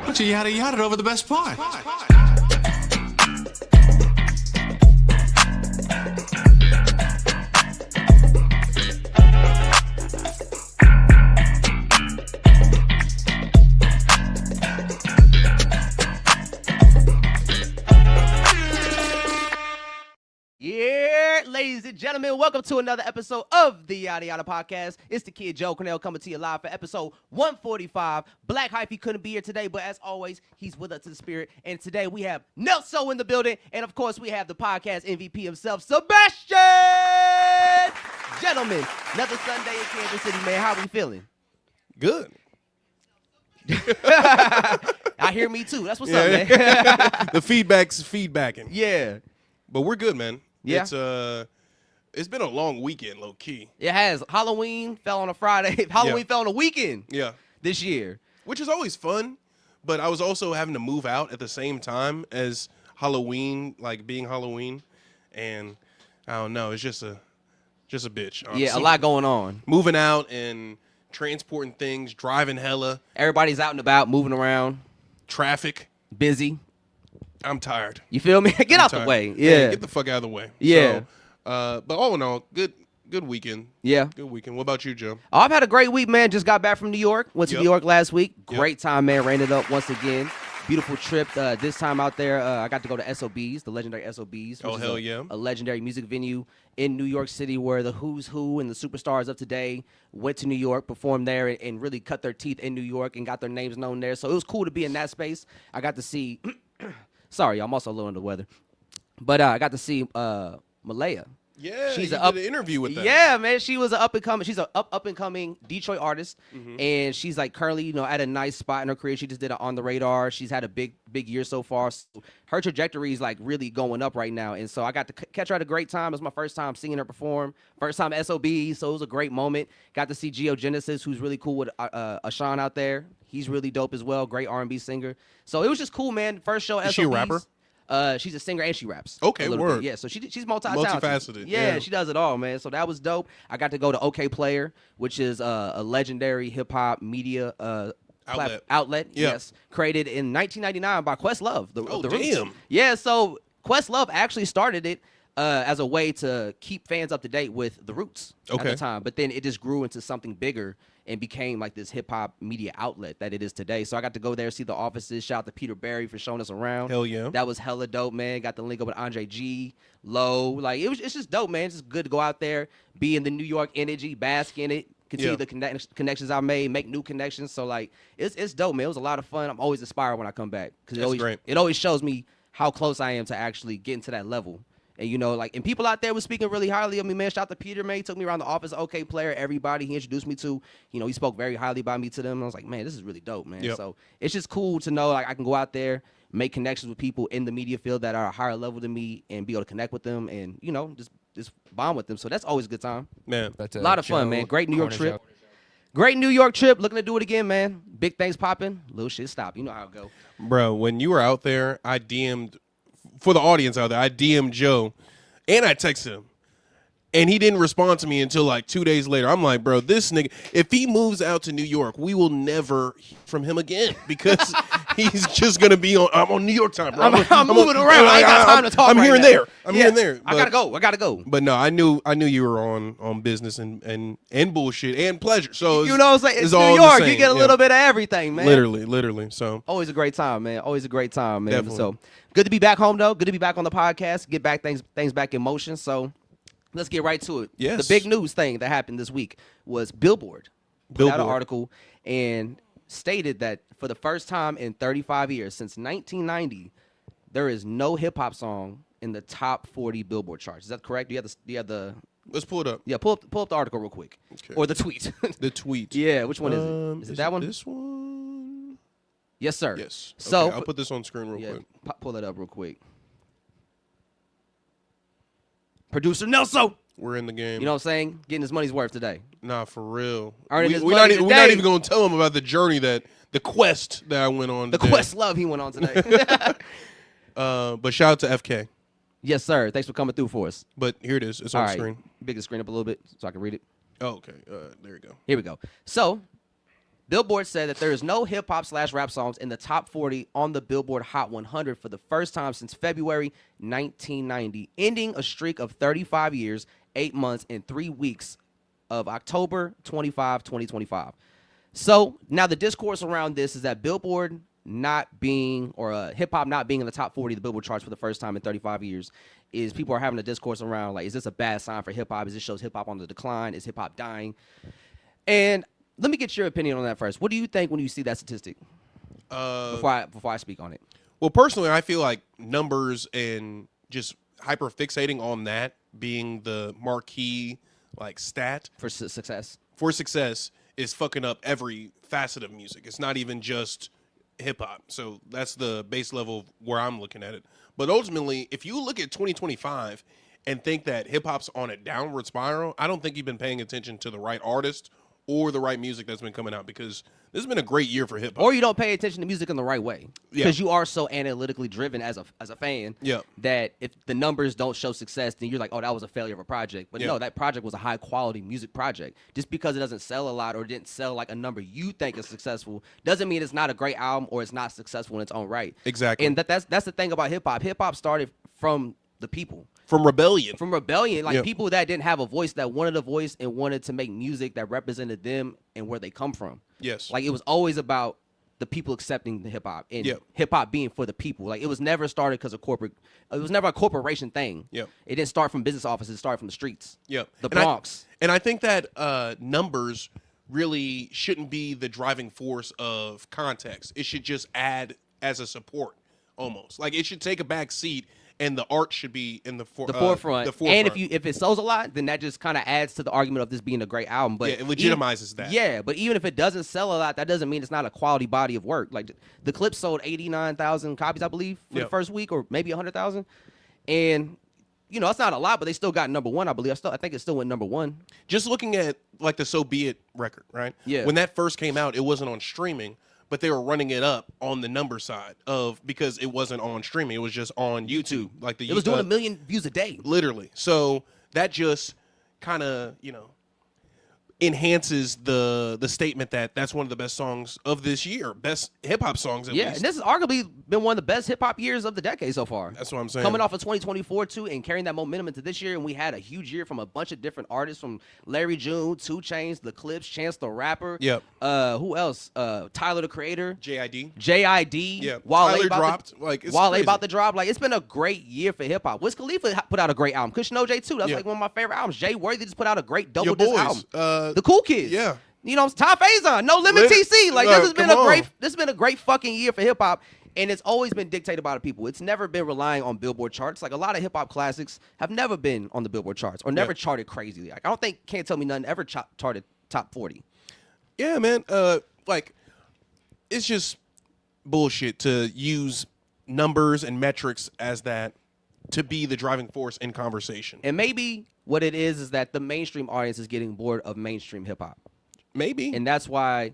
But you yada over the best part. Yeah, ladies and gentlemen, welcome to another episode of the Yada Yada Podcast. It's the kid Joe Cornell coming to you live for episode 145. Black Hyphy couldn't be here today, but as always, he's with us to the spirit. And today we have Nelson in the building, and of course we have the podcast MVP himself, Sebastian. Gentlemen, another Sunday in Kansas City, man. How we feeling? Good. I hear me too. That's what's up, man. The feedback's feedbacking. Yeah. But we're good, man. Yeah. It's been a long weekend, low key. It has. Halloween fell on a Friday. Halloween fell on a weekend. Yeah. This year. Which is always fun, but I was also having to move out at the same time as Halloween, like being Halloween, and I don't know, it's just a bitch. Honestly. Yeah, a lot going on. Moving out and transporting things, driving hella. Everybody's out and about, moving around. Traffic. Busy. I'm tired. You feel me? Get out the way. Yeah. Get the fuck out of the way. Yeah. So, but all in all, good weekend. Yeah. Good weekend. What about you, Joe? Oh, I've had a great week, man. Just got back from New York. Went to New York last week. Great time, man. Ran it up once again. Beautiful trip. This time out there, I got to go to SOBs, the legendary SOBs. Oh, hell yeah. A legendary music venue in New York City where the who's who and the superstars of today went to New York, performed there, and really cut their teeth in New York and got their names known there. So it was cool to be in that space. I got to see... Sorry, I'm also a little under the weather. But I got to see Malaya. Yeah, she's did an interview with them. Yeah, man, she was an up and coming Detroit artist, and she's like currently, at a nice spot in her career. She just did it On the Radar. She's had a big year so far. So her trajectory is like really going up right now, and so I got to catch her at a great time. It was my first time seeing her perform, first time SOB, so it was a great moment. Got to see Geogenesis, who's really cool with Ashawn out there. He's really dope as well, great R&B singer. So it was just cool, man. First show SOBs. Is she a rapper? She's a singer and she raps. Okay, word. Yeah, so she's multi-talented. Multifaceted. Yeah, she does it all, man. So that was dope. I got to go to OK Player, which is a legendary hip-hop media outlet. Yeah. Yes, created in 1999 by Questlove. The Roots. Damn. Yeah, so Questlove actually started it as a way to keep fans up to date with the Roots at the time. But then it just grew into something bigger and became like this hip-hop media outlet that it is today. So I got to go there, see the offices. Shout out to Peter Berry for showing us around. Hell yeah. That was hella dope, man. Got the link up with Andre G, Low. Like, it's just dope, man. It's just good to go out there, be in the New York energy, bask in it, continue the connections I made, make new connections. So, like, it's dope, man. It was a lot of fun. I'm always inspired when I come back. Because it always shows me how close I am to actually getting to that level. And, and people out there were speaking really highly of me, man. Shout out to Peter, man. He took me around the office, OK Player, everybody he introduced me to. He spoke very highly about me to them. And I was like, man, this is really dope, man. Yep. So it's just cool to know, like, I can go out there, make connections with people in the media field that are a higher level than me and be able to connect with them and, just bond with them. So that's always a good time. Man. That's a lot of fun, man. Great New York trip. Great New York trip. Looking to do it again, man. Big things popping. Little shit stop. You know how it go. Bro, when you were out there, I DM'd, for the audience out there, I DM'd Joe. And I texted him, and he didn't respond to me until like 2 days later. I'm like, bro, this nigga, if he moves out to New York, we will never hear from him again because he's just going to be I'm on New York time, bro. I'm moving around. I ain't got time to talk I'm right here and now. there. I'm here and there. But, I gotta go. But no, I knew you were on business and bullshit and pleasure. So what I'm saying? It's New all York. the same. You get a little bit of everything, man. Literally. So always a great time, man. Always a great time, man. Definitely. So good to be back home, though. Good to be back on the podcast. Get back things back in motion. So let's get right to it. Yes. The big news thing that happened this week was Billboard put out an article and stated that for the first time in 35 years, since 1990, there is no hip-hop song in the top 40 Billboard charts. Is that correct? Do you have the let's pull it up. Yeah, pull up the article real quick. Okay. Or the tweet. The tweet. Yeah, which one is it? Is it that one? This one? Yes, sir. Yes. Okay, So I'll put this on screen real quick. Pull that up real quick. Producer Nelson. We're in the game. You know what I'm saying? Getting his money's worth today. Nah, for real. Earning his We're money not today. even going to tell him about the journey the quest that I went on. The today. quest love he went on today. But shout out to FK. Yes, sir. Thanks for coming through for us. But here it is. It's on All the right. screen. Big the screen up a little bit so I can read it. Oh, okay. There you go. Here we go. So, Billboard said that there is no hip hop / rap songs in the top 40 on the Billboard Hot 100 for the first time since February 1990, ending a streak of 35 years, 8 months, and 3 weeks of October 25, 2025. So now the discourse around this is that Billboard not being, or hip hop not being in the top 40 of the Billboard charts for the first time in 35 years, is people are having a discourse around like, is this a bad sign for hip hop? Is this shows hip hop on the decline? Is hip hop dying? And let me get your opinion on that first. What do you think when you see that statistic? Before I speak on it. Well, personally, I feel like numbers and just hyper fixating on that being the marquee like stat For success. Is fucking up every facet of music. It's not even just hip hop. So that's the base level where I'm looking at it. But ultimately, if you look at 2025 and think that hip hop's on a downward spiral, I don't think you've been paying attention to the right artist or the right music that's been coming out, because this has been a great year for hip hop. Or you don't pay attention to music in the right way, because you are so analytically driven as a fan that if the numbers don't show success, then you're like, oh, that was a failure of a project. But no, that project was a high quality music project. Just because it doesn't sell a lot or didn't sell like a number you think is successful doesn't mean it's not a great album or it's not successful in its own right. Exactly. And that's the thing about hip hop. Hip hop started from the people. From rebellion. Like people that didn't have a voice, that wanted a voice and wanted to make music that represented them and where they come from. Yes. Like it was always about the people accepting the hip hop and hip hop being for the people. Like it was never started because of corporate. It was never a corporation thing. Yeah. It didn't start from business offices. It started from the streets. Yeah. The Bronx. And I think that numbers really shouldn't be the driving force of context. It should just add as a support almost. Like it should take a back seat. And the art should be in the forefront. And if it sells a lot, then that just kind of adds to the argument of this being a great album. But it legitimizes that. Yeah, but even if it doesn't sell a lot, that doesn't mean it's not a quality body of work. Like the clip sold 89,000 copies, I believe, for the first week, or maybe 100,000. And you know, it's not a lot, but they still got number one, I believe. I think it still went number one. Just looking at like the So Be It record, right? Yeah. When that first came out, it wasn't on streaming, but they were running it up on the number side because it wasn't on streaming. It was just on YouTube. Like it was doing 1 million views a day. Literally. So that just kind of, enhances the statement that that's one of the best songs of this year, best hip hop songs at least. And this has arguably been one of the best hip hop years of the decade so far. That's what I'm saying. Coming off of 2024 too, and carrying that momentum into this year, and we had a huge year from a bunch of different artists, from Larry June, 2 Chainz, The Clips, Chance the Rapper. Yep. Who else? Tyler the Creator. JID. Yeah. Tyler dropped. Wale about to drop. Like it's been a great year for hip hop. Wiz Khalifa put out a great album. Kush No J too. That's like one of my favorite albums. Jay Worthy just put out a great double disc album. The Cool Kids. Yeah. You know, Ty Faison, No Limit TC. Like this has been a great fucking year for hip hop, and it's always been dictated by the people. It's never been relying on Billboard charts. Like a lot of hip hop classics have never been on the Billboard charts or never charted crazily. Like I don't think Can't Tell Me Nothing ever charted top 40. Yeah, man. Like it's just bullshit to use numbers and metrics as that to be the driving force in conversation. And maybe what it is that the mainstream audience is getting bored of mainstream hip hop. Maybe. And that's why,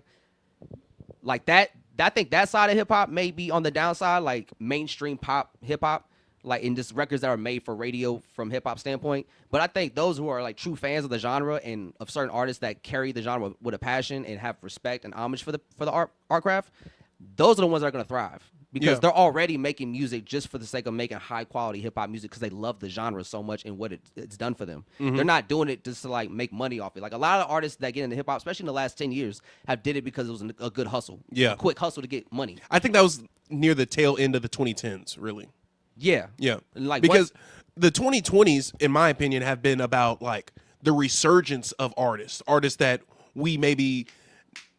like that, I think that side of hip hop may be on the downside, like mainstream pop hip hop, like in just records that are made for radio from hip hop standpoint. But I think those who are like true fans of the genre and of certain artists that carry the genre with a passion and have respect and homage for the art craft, those are the ones that are going to thrive. Because they're already making music just for the sake of making high-quality hip-hop music because they love the genre so much and what it's done for them. Mm-hmm. They're not doing it just to, like, make money off it. Like, a lot of artists that get into hip-hop, especially in the last 10 years, have did it because it was a good hustle. Yeah. A quick hustle to get money. I think that was near the tail end of the 2010s, really. Yeah. Yeah. Like, because the 2020s, in my opinion, have been about, like, the resurgence of artists that we maybe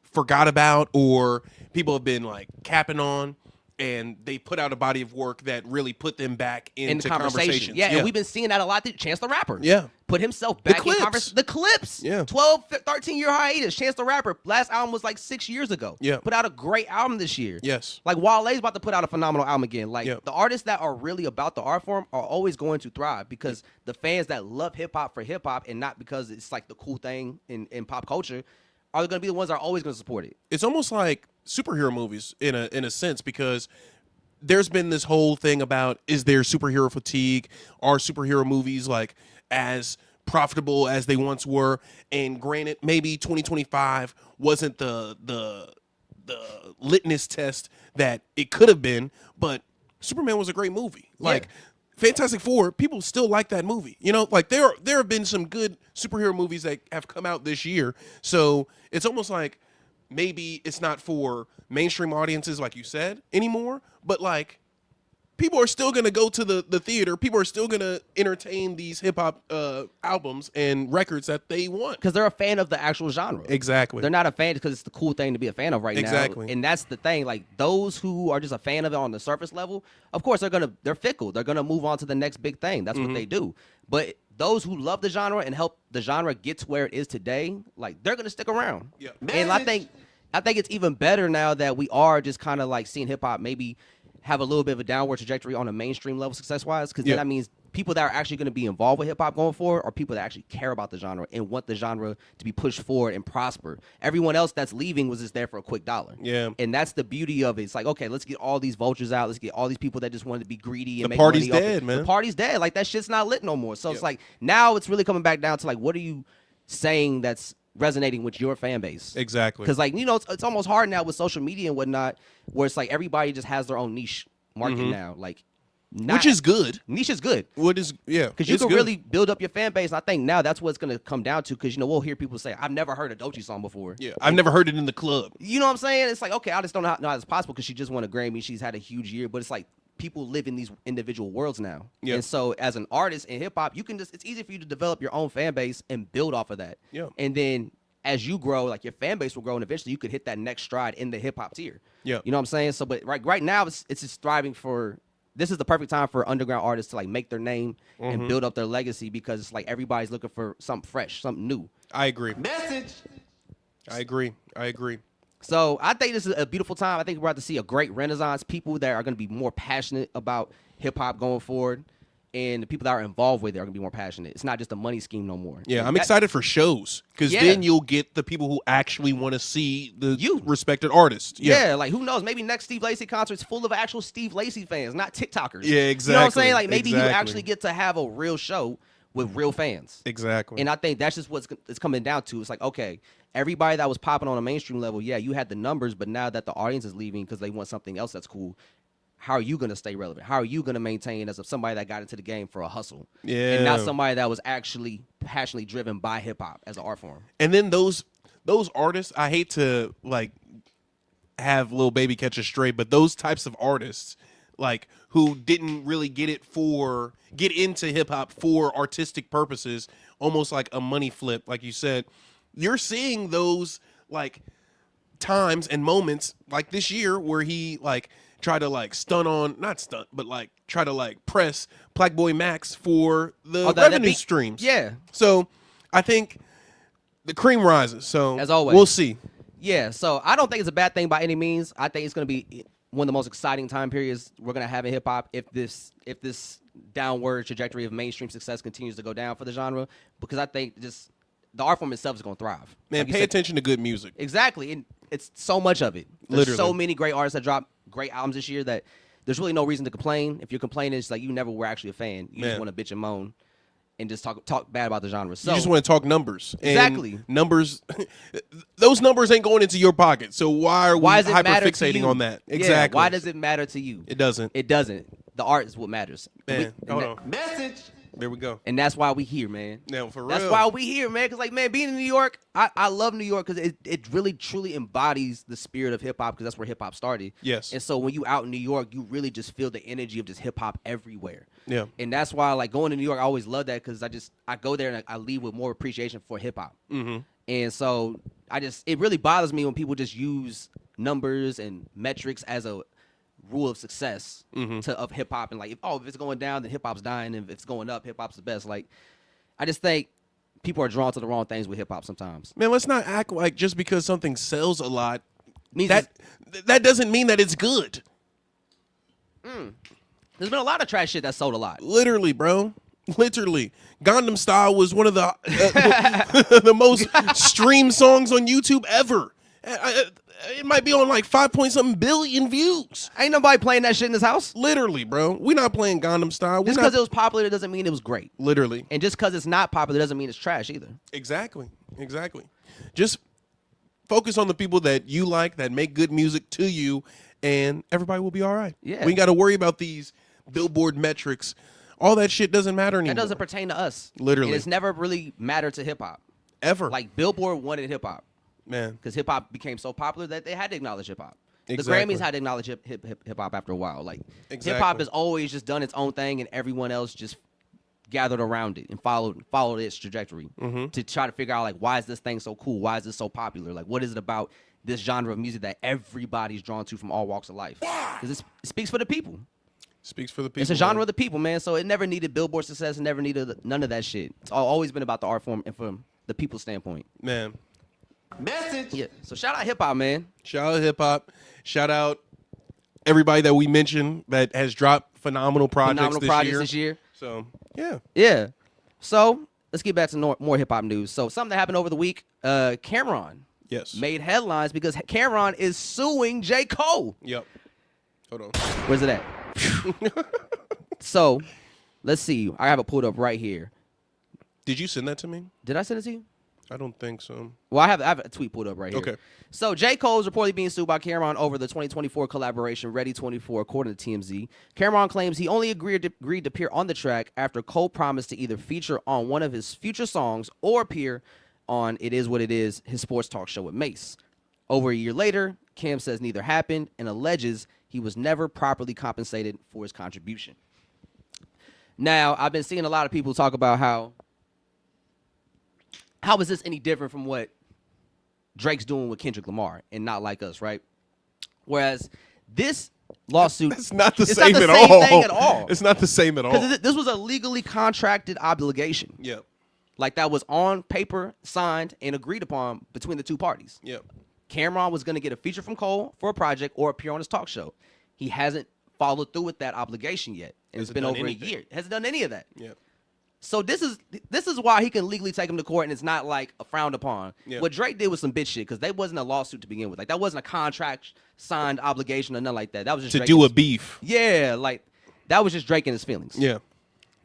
forgot about or people have been, like, capping on. And they put out a body of work that really put them back into conversation. Yeah, and we've been seeing that a lot. Chance the Rapper. Yeah. Put himself back in conversation. The Clips. Yeah. 12, 13-year hiatus. Chance the Rapper. Last album was like 6 years ago. Yeah. Put out a great album this year. Yes. Like Wale's about to put out a phenomenal album again. Like the artists that are really about the art form are always going to thrive because the fans that love hip-hop for hip-hop and not because it's like the cool thing in pop culture are going to be the ones that are always going to support it. It's almost like superhero movies in a sense because there's been this whole thing about is there superhero fatigue? Are superhero movies like as profitable as they once were. And granted, maybe 2025 wasn't the litmus test that it could have been, but Superman was a great movie. Like Fantastic Four, people still like that movie. You know, like there have been some good superhero movies that have come out this year. So it's almost like maybe it's not for mainstream audiences, like you said, anymore, but like people are still going to go to the theater. People are still going to entertain these hip-hop albums and records that they want. Because they're a fan of the actual genre. Exactly. They're not a fan because it's the cool thing to be a fan of right now. Exactly. And that's the thing. Like, those who are just a fan of it on the surface level, of course, they're fickle. They're going to move on to the next big thing. That's what they do. But those who love the genre and help the genre get to where it is today, like, they're going to stick around. Yeah. And I think it's even better now that we are just kind of, like, seeing hip-hop maybe have a little bit of a downward trajectory on a mainstream level success-wise, because then that means people that are actually going to be involved with hip-hop going forward are people that actually care about the genre and want the genre to be pushed forward and prosper. Everyone else that's leaving was just there for a quick dollar. Yeah. And that's the beauty of it. It's like, okay, let's get all these vultures out. Let's get all these people that just wanted to be greedy and The make party's money off dead, it. man. The party's dead. Like, that shit's not lit no more. So it's like, now it's really coming back down to, like, what are you saying that's resonating with your fan base? Exactly. Because, like, you know, it's almost hard now with social media and whatnot, where it's like everybody just has their own niche market now, like, which is good. Niche is good. Because Because you can really build up your fan base. And I think now that's what it's going to come down to, because, you know, we'll hear people say, I've never heard a Doechii song before. Yeah, I've never heard it in the club. You know what I'm saying? It's like, okay, I just don't know how it's possible, because she just won a Grammy. She's had a huge year. But it's like people live in these individual worlds now. Yeah. And so as an artist in hip-hop, you can just, it's easy for you to develop your own fan base and build off of that. Yeah. And then as you grow, like, your fan base will grow, and eventually you could hit that next stride in the hip-hop tier. Yeah. You know what I'm saying? So, but right now, it's just thriving for... This is the perfect time for underground artists to, like, make their name and build up their legacy, because it's like everybody's looking for something fresh, something new. I agree. Message. I agree. So I think this is a beautiful time. I think we're about to see a great renaissance. People that are going to be more passionate about hip-hop going forward, and the people that are involved with it are going to be more passionate. It's not just a money scheme no more. Yeah, And I'm excited for shows, because then you'll get the people who actually want to see the respected artist. Yeah, like, who knows? Maybe next Steve Lacy concert's full of actual Steve Lacy fans, not TikTokers. Yeah, exactly. You know what I'm saying? Like, maybe you actually get to have a real show with real fans. Exactly. And I think that's just what it's coming down to. It's like, okay, everybody that was popping on a mainstream level, yeah, you had the numbers, but now that the audience is leaving because they want something else that's cool, how are you going to stay relevant? How are you going to maintain as somebody that got into the game for a hustle? Yeah. And not somebody that was actually passionately driven by hip-hop as an art form. And then those artists, I hate to, like, have Lil Baby catch a stray, but those types of artists, like, who didn't really get into hip-hop for artistic purposes, almost like a money flip, like you said, you're seeing those, like, times and moments, like this year, where he, like, try to, like, try to, like, press Black Boy Max for the revenue streams. Yeah. So I think the cream rises. So as always, we'll see. Yeah. So I don't think it's a bad thing by any means. I think it's going to be one of the most exciting time periods we're going to have in hip hop if this downward trajectory of mainstream success continues to go down for the genre, because I think just the art form itself is going to thrive. Man, like pay attention to good music. Exactly. And it's so much of it. There's Literally. so many great artists that dropped great albums this year that there's really no reason to complain. If you're complaining, it's like you never were actually a fan. You just want to bitch and moan and just talk bad about the genre. So you just want to talk numbers. Exactly. And numbers, those numbers ain't going into your pocket. So why are we does it matter to hyper-fixating you? on that? Yeah, Exactly. why does it matter to you? It doesn't. It doesn't. The art is what matters. Man, hold on. Message. There we go. And that's why we here, man. Now, for real. That's why we here, man. Because, like, man, being in New York, I love New York because it really, truly embodies the spirit of hip-hop, because that's where hip-hop started. Yes. And so when you out in New York, you really just feel the energy of just hip-hop everywhere. Yeah. And that's why, like, going to New York, I always love that, because I go there and I leave with more appreciation for hip-hop. Mm-hmm. And so it really bothers me when people just use numbers and metrics as a rule of success of hip hop, and like, if it's going down, then hip hop's dying, and if it's going up, hip hop's the best. Like, I just think people are drawn to the wrong things with hip hop sometimes. Man, let's not act like just because something sells a lot, Means that doesn't mean that it's good. there's been a lot of trash shit that sold a lot. Literally, bro. Literally. Gangnam Style was one of the the most streamed songs on YouTube ever. it might be on like 5 point something billion views. Ain't nobody playing that shit in this house. Literally, bro. We're not playing Gangnam Style. Just because it was popular doesn't mean it was great. Literally. And just because it's not popular doesn't mean it's trash either. Exactly. Just focus on the people that you like, that make good music to you, and everybody will be all right. Yeah. We ain't got to worry about these Billboard metrics. All that shit doesn't matter anymore. That doesn't pertain to us. Literally. And it's never really mattered to hip-hop. Ever. Like, Billboard wanted hip-hop. Man. Because hip-hop became so popular that they had to acknowledge hip-hop. Exactly. The Grammys had to acknowledge hip-hop after a while. Like, Exactly. hip-hop has always just done its own thing, and everyone else just gathered around it and followed its trajectory to try to figure out, like, why is this thing so cool? Why is this so popular? Like, what is it about this genre of music that everybody's drawn to from all walks of life? Because it speaks for the people. Speaks for the people. It's a genre of the people, man. So it never needed Billboard success. It never needed none of that shit. It's always been about the art form and from the people's standpoint. Man. Message. Yeah. So shout out hip hop, man. Shout out hip hop. Shout out everybody that we mentioned that has dropped phenomenal projects this year. So, yeah. Yeah. So let's get back to more hip hop news. So something that happened over the week, Cameron Yes. made headlines because Cameron is suing J. Cole. Yep. Hold on. Where's it at? So let's see. I have it pulled up right here. Did you send that to me? Did I send it to you? I don't think so. Well, I have a tweet pulled up right here. Okay. So J. Cole is reportedly being sued by Cameron over the 2024 collaboration Ready 24, according to TMZ. Cameron claims he only agreed to appear on the track after Cole promised to either feature on one of his future songs or appear on It Is What It Is, his sports talk show with Mace. Over a year later, Cam says neither happened and alleges he was never properly compensated for his contribution. Now, I've been seeing a lot of people talk about how is this any different from what Drake's doing with Kendrick Lamar and Not Like Us, right? Whereas this lawsuit, It's not the it's same not the at same all. thing at all. It's not the same at all. Because this was a legally contracted obligation. Yep. Like that was on paper, signed, and agreed upon between the two parties. Yep. Cameron was going to get a feature from Cole for a project or appear on his talk show. He hasn't followed through with that obligation yet. And it's Hasn't been done over anything. a year. Hasn't done any of that. Yep. So this is why he can legally take him to court and it's not like a frowned upon. Yeah. What Drake did was some bitch shit because they wasn't a lawsuit to begin with. Like that wasn't a contract signed obligation or nothing like that. That was just To Drake do and a beef. yeah, like that was just Drake and his feelings. Yeah.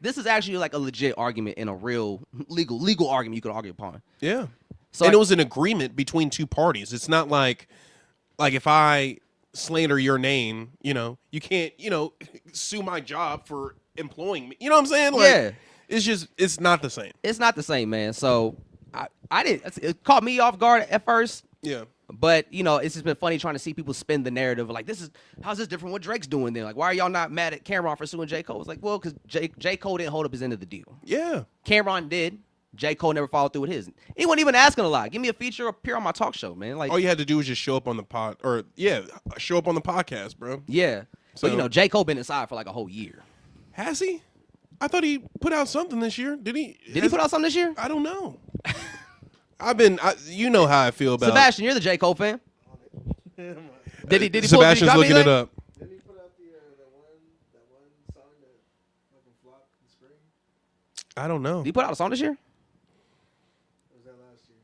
This is actually like a legit argument and a real legal argument you could argue upon. Yeah. So And it was an agreement between two parties. It's not like if I slander your name, you can't, sue my job for employing me. You know what I'm saying? Like, yeah. It's not the same. It's not the same, man. So I didn't. It caught me off guard at first, Yeah. but it's just been funny trying to see people spin the narrative of like how's this different? What Drake's doing then? Like, why are y'all not mad at Cameron for suing J. Cole? It's like, well, because J. Cole didn't hold up his end of the deal. Yeah. Cameron did. J. Cole never followed through with his. He wasn't even asking a lot. Give me a feature or appear on my talk show, man. Like, All you had to do was just show up on the show up on the podcast, bro. yeah. So- But J. Cole been inside for like a whole year. Has he? I thought he put out something this year. Did he? Did he put out something this year? I don't know. You know how I feel about Sebastian, you're the J. Cole fan. Did he? Sebastian's drop looking it anything? up. Didn't he put out that one song that fucking flopped in the spring? I don't know. Did he put out a song this year? Or was that last year?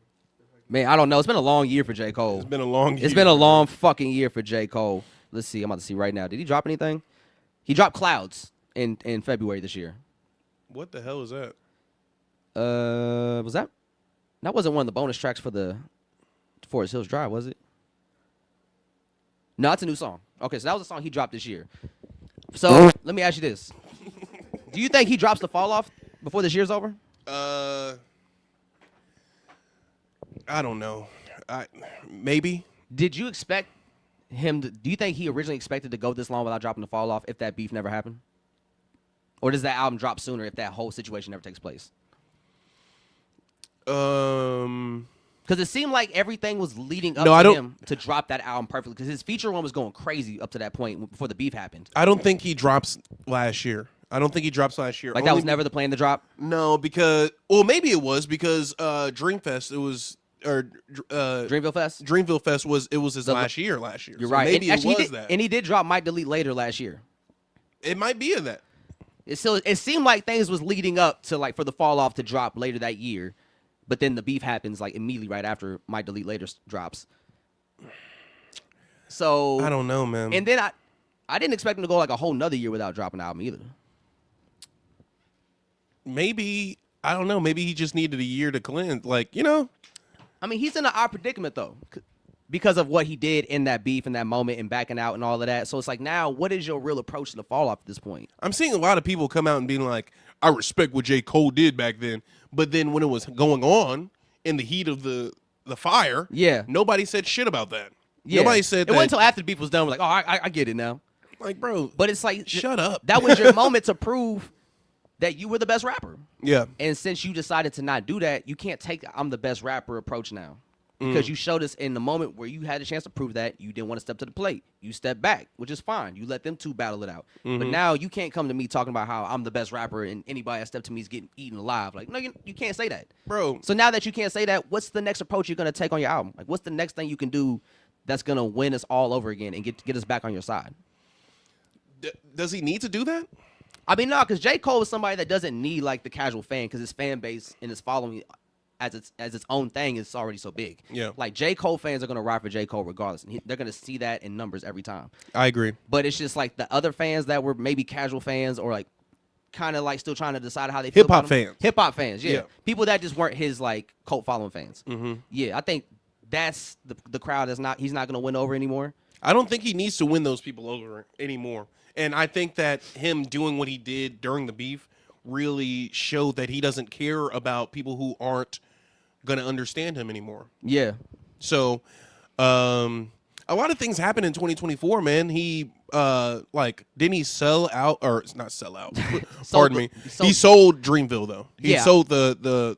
Man, I don't know. It's been a long year for J. Cole. It's been a long year. It's been a long fucking year for J. Cole. Let's see. I'm about to see right now. Did he drop anything? He dropped Clouds in February this year. What the hell is that? Was that wasn't one of the bonus tracks for the Forest Hills Drive, was it? No, it's a new song. Okay, so that was a song he dropped this year. So let me ask you this: do you think he drops the Fall Off before this year's over? I don't know. Maybe. Did you expect him to? Do you think he originally expected to go this long without dropping the Fall Off if that beef never happened? Or does that album drop sooner if that whole situation never takes place? Because it seemed like everything was leading up to him to drop that album perfectly. Because his feature one was going crazy up to that point before the beef happened. I don't think he drops last year. Like that was never the plan to drop? No, because maybe it was because Dreamfest. It was Dreamville Fest. Dreamville Fest was his last year. You're So right. Maybe and it was that. And he did drop Might Delete Later last year. It might be in that. It seemed like things was leading up to like for the Fall Off to drop later that year, but then the beef happens like immediately right after Might Delete Later drops. So I don't know, man. And then I didn't expect him to go like a whole nother year without dropping an album either. Maybe I don't know. Maybe he just needed a year to cleanse. Like, you know. I mean, he's in an odd predicament though, because of what he did in that beef in that moment and backing out and all of that. So it's like, now, what is your real approach to the fall off at this point? I'm seeing a lot of people come out and being like, I respect what J. Cole did back then. But then when it was going on in the heat of the fire, nobody said shit about that. Yeah. Nobody said that. It wasn't until after the beef was done, we're like, oh, I get it now. Like, bro. But it's like, shut up. That was your moment to prove that you were the best rapper. Yeah. And since you decided to not do that, you can't take I'm the best rapper approach now. Because you showed us in the moment where you had a chance to prove that, you didn't want to step to the plate. You stepped back, which is fine. You let them two battle it out. But now you can't come to me talking about how I'm the best rapper and anybody that stepped to me is getting eaten alive. Like, no, you can't say that. Bro. So now that you can't say that, what's the next approach you're going to take on your album? Like, what's the next thing you can do that's going to win us all over again and get us back on your side? Does he need to do that? I mean, no, because J. Cole is somebody that doesn't need, like, the casual fan because his fan base and his following as its own thing is already so big. Yeah. Like, J. Cole fans are going to ride for J. Cole regardless. And they're going to see that in numbers every time. I agree. But it's just like the other fans that were maybe casual fans or like kind of like still trying to decide how they feel hip-hop about him. fans. Hip-hop fans, yeah. Yeah. People that just weren't his, like, cult following fans. Mm-hmm. Yeah, I think that's the crowd he's not going to win over anymore. I don't think he needs to win those people over anymore. And I think that him doing what he did during the beef really showed that he doesn't care about people who aren't going to understand him anymore. Yeah. So, a lot of things happen in 2024, man. He, didn't he sell out, or not sell out, pardon me. He sold Dreamville, though. He sold the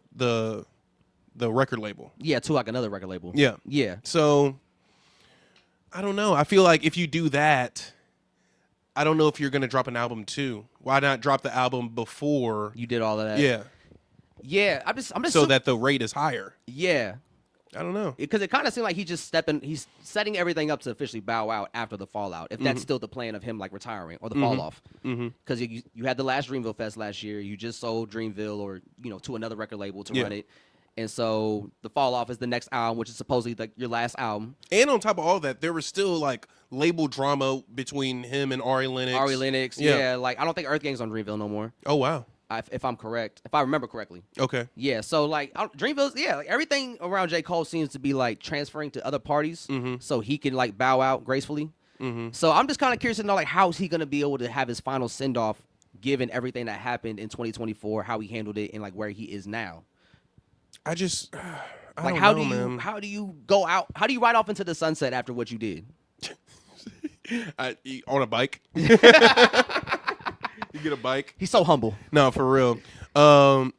record label. Yeah, to like another record label. Yeah. Yeah. So, I don't know. I feel like if you do that, I don't know if you're going to drop an album too. Why not drop the album before you did all of that? Yeah. Yeah, I'm just so that the rate is higher. Yeah. I don't know. Because it kind of seemed like he's setting everything up to officially bow out after the fallout. If that's still the plan of him like retiring or the fall off. Because you had the last Dreamville Fest last year. You just sold Dreamville or, to another record label to run it. And so the fall off is the next album, which is supposedly like your last album. And on top of all that, there was still like label drama between him and Ari Lennox. Yeah. Like I don't think Earth Gang's on Dreamville no more. Oh wow. If I'm correct, if I remember correctly. Okay. Yeah. So like Dreamville's like everything around J. Cole seems to be like transferring to other parties, so he can like bow out gracefully. So I'm just kind of curious to know like how is he gonna be able to have his final send off, given everything that happened in 2024, how he handled it, and like where he is now. I like don't know, how do you go out? How do you ride off into the sunset after what you did? On a bike. You get a bike. He's so humble. No, for real. I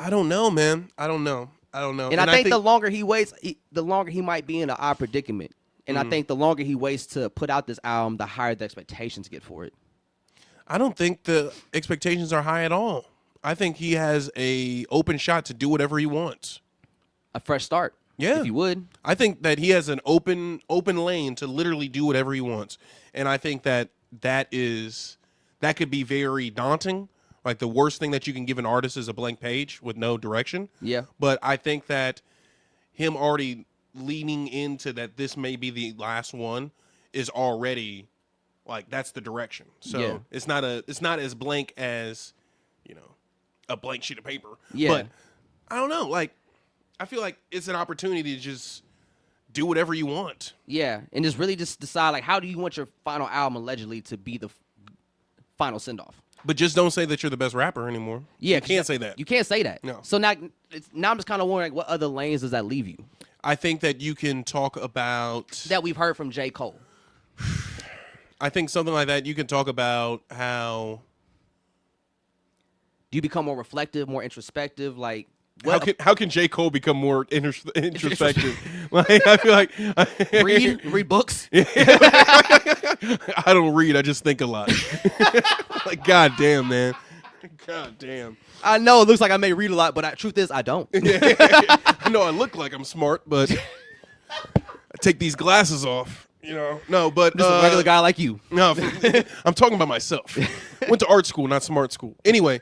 don't know, man. I don't know. And I think the longer he waits, the longer he might be in an odd predicament. And I think the longer he waits to put out this album, the higher the expectations get for it. I don't think the expectations are high at all. I think he has a open shot to do whatever he wants. A fresh start. Yeah. If you would. I think that he has an open lane to literally do whatever he wants. And I think that could be very daunting. Like the worst thing that you can give an artist is a blank page with no direction. Yeah. But I think that him already leaning into that this may be the last one is already like that's the direction. So it's not as blank as, a blank sheet of paper. Yeah. But I don't know. Like I feel like it's an opportunity to just do whatever you want. Yeah, and just decide like how do you want your final album allegedly to be the final send off. But just don't say that you're the best rapper anymore. Yeah, you can't say that. You can't say that. No. So now I'm just kind of wondering what other lanes does that leave you? I think that you can talk about that we've heard from J. Cole. I think something like that. You can talk about how do you become more reflective, more introspective? Like how can J. Cole become more introspective? Like I feel like read books. I don't read. I just think a lot. Like God damn, man. God damn. I know it looks like I may read a lot, but truth is I don't. I know I look like I'm smart, but I take these glasses off. No, but just a regular guy like you. No, I'm talking about myself. Went to art school, not smart school. Anyway,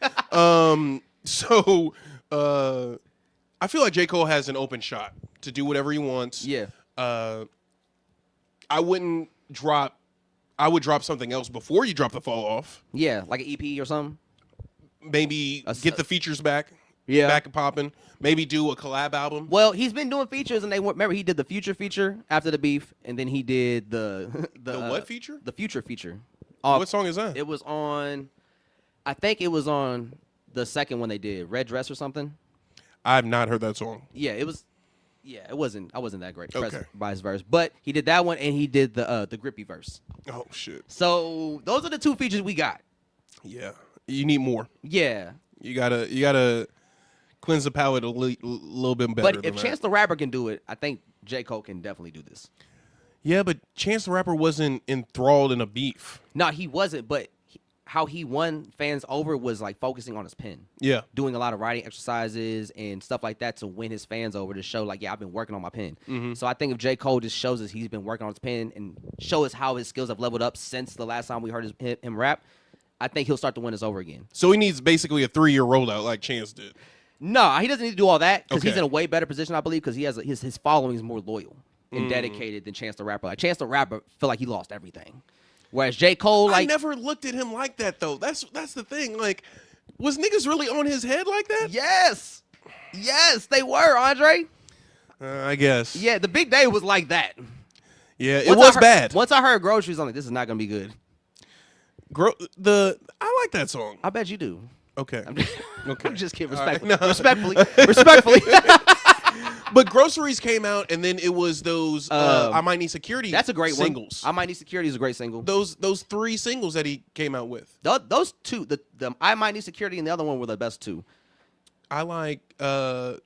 so I feel like J. Cole has an open shot to do whatever he wants. Yeah. I wouldn't drop. I would drop something else before you drop the Fall Off. Yeah, like an EP or something. Maybe get the features back. Yeah. Back and popping. Maybe do a collab album. Well, he's been doing features, and remember he did the Future feature after the beef, and then he did the what feature? The Future feature. What song is that? It was on. I think it was on the second one they did, Red Dress or something. I have not heard that song. Yeah, it was. Yeah, it wasn't. I wasn't that great Okay. by his verse, but he did that one, and he did the Grippy verse. Oh shit. So those are the two features we got. Yeah, you need more. Yeah, You gotta cleanse the palate a little bit better. but if Chance the Rapper can do it, I think J. Cole can definitely do this. Yeah, but Chance the Rapper wasn't enthralled in a beef. No, he wasn't, but how he won fans over was like focusing on his pen. Yeah. Doing a lot of writing exercises and stuff like that to win his fans over, to show like, yeah, I've been working on my pen. Mm-hmm. So I think if J. Cole just shows us he's been working on his pen and show us how his skills have leveled up since the last time we heard him rap, I think he'll start to win us over again. So he needs basically a 3-year rollout like Chance did. No, he doesn't need to do all that because he's Okay. in a way better position, I believe, because he has his following is more loyal and dedicated than Chance the Rapper. Like Chance the Rapper feel like he lost everything, whereas J. Cole, I like, never looked at him like that though. That's the thing. Like, was niggas really on his head like that? yes, they were, Andre. I guess. Yeah, the big day was like that. Yeah, it Once was I heard- bad. Once I heard Groceries, I'm like, this is not gonna be good. I like that song. I bet you do. Okay. I'm just kidding. All right. Respectfully, No. respectfully. But Groceries came out, and then it was those I Might Need Security. That's a great singles. one. I Might Need Security is a great single. Those 3 singles that he came out with. Those two, the I Might Need Security and the other one were the best two. I like the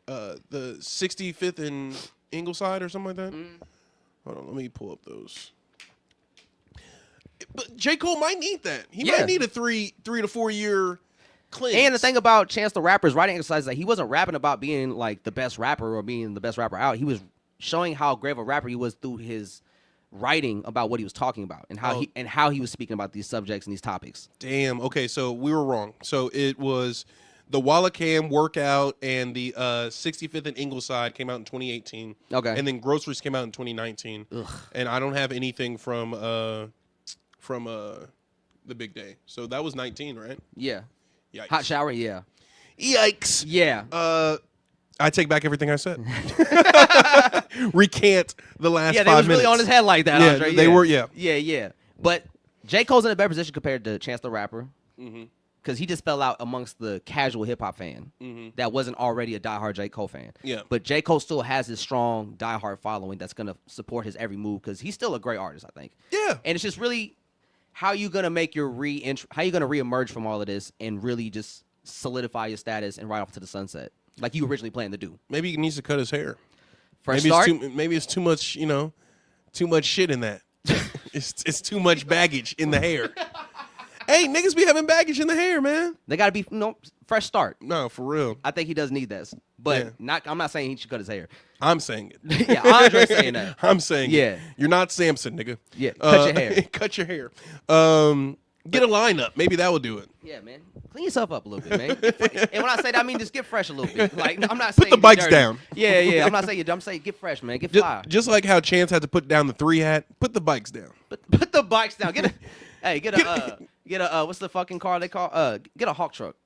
65th and Ingleside or something like that. Hold on, let me pull up those. But J. Cole might need that. He Yeah. might need a 3 to 4 year cleanse. And the thing about Chance the Rapper's writing exercise is that he wasn't rapping about being like the best rapper or being the best rapper out. He was showing how great of a rapper he was through his writing about what he was talking about and how he was speaking about these subjects and these topics. Damn. Okay, so we were wrong. So it was the Walla Cam workout and the 65th and Ingleside came out in 2018. Okay. And then Groceries came out in 2019. Ugh. And I don't have anything from the big day. So that was 19, right? Yeah. Yikes. Hot shower, yeah. Yikes. Yeah. I take back everything I said. Recant the last 5 minutes. Yeah, they was really on his head like that, Yeah, Andre. they were, yeah. Yeah. But J. Cole's in a better position compared to Chance the Rapper. Because he just fell out amongst the casual hip-hop fan that wasn't already a diehard J. Cole fan. Yeah. But J. Cole still has this strong diehard following that's going to support his every move because he's still a great artist, I think. Yeah. And it's just really how you going to make your how you going to reemerge from all of this and really just solidify your status and ride off to the sunset like you originally planned to do. Maybe he needs to cut his hair. First Maybe start, maybe it's too much, too much shit in that. it's too much baggage in the hair. Hey, niggas be having baggage in the hair, man. they got to be fresh start. No, for real. I think he does need this, but Yeah. I'm not saying he should cut his hair. I'm saying it. Yeah, Andre's saying that. I'm saying Yeah. it. You're not Samson, nigga. Yeah, cut your hair. Cut your hair. Get a lineup. Maybe that will do it. Yeah, man. Clean yourself up a little bit, man. And when I say that, I mean just get fresh a little bit. Like, I'm not saying the get bikes dirty. down. Yeah. I'm not saying you're dumb. I'm saying get fresh, man. Get fly. Just like how Chance had to put down the 3 hat, put the bikes down. Put the bikes down. Get a what's the fucking car they call? Get a Hawk truck.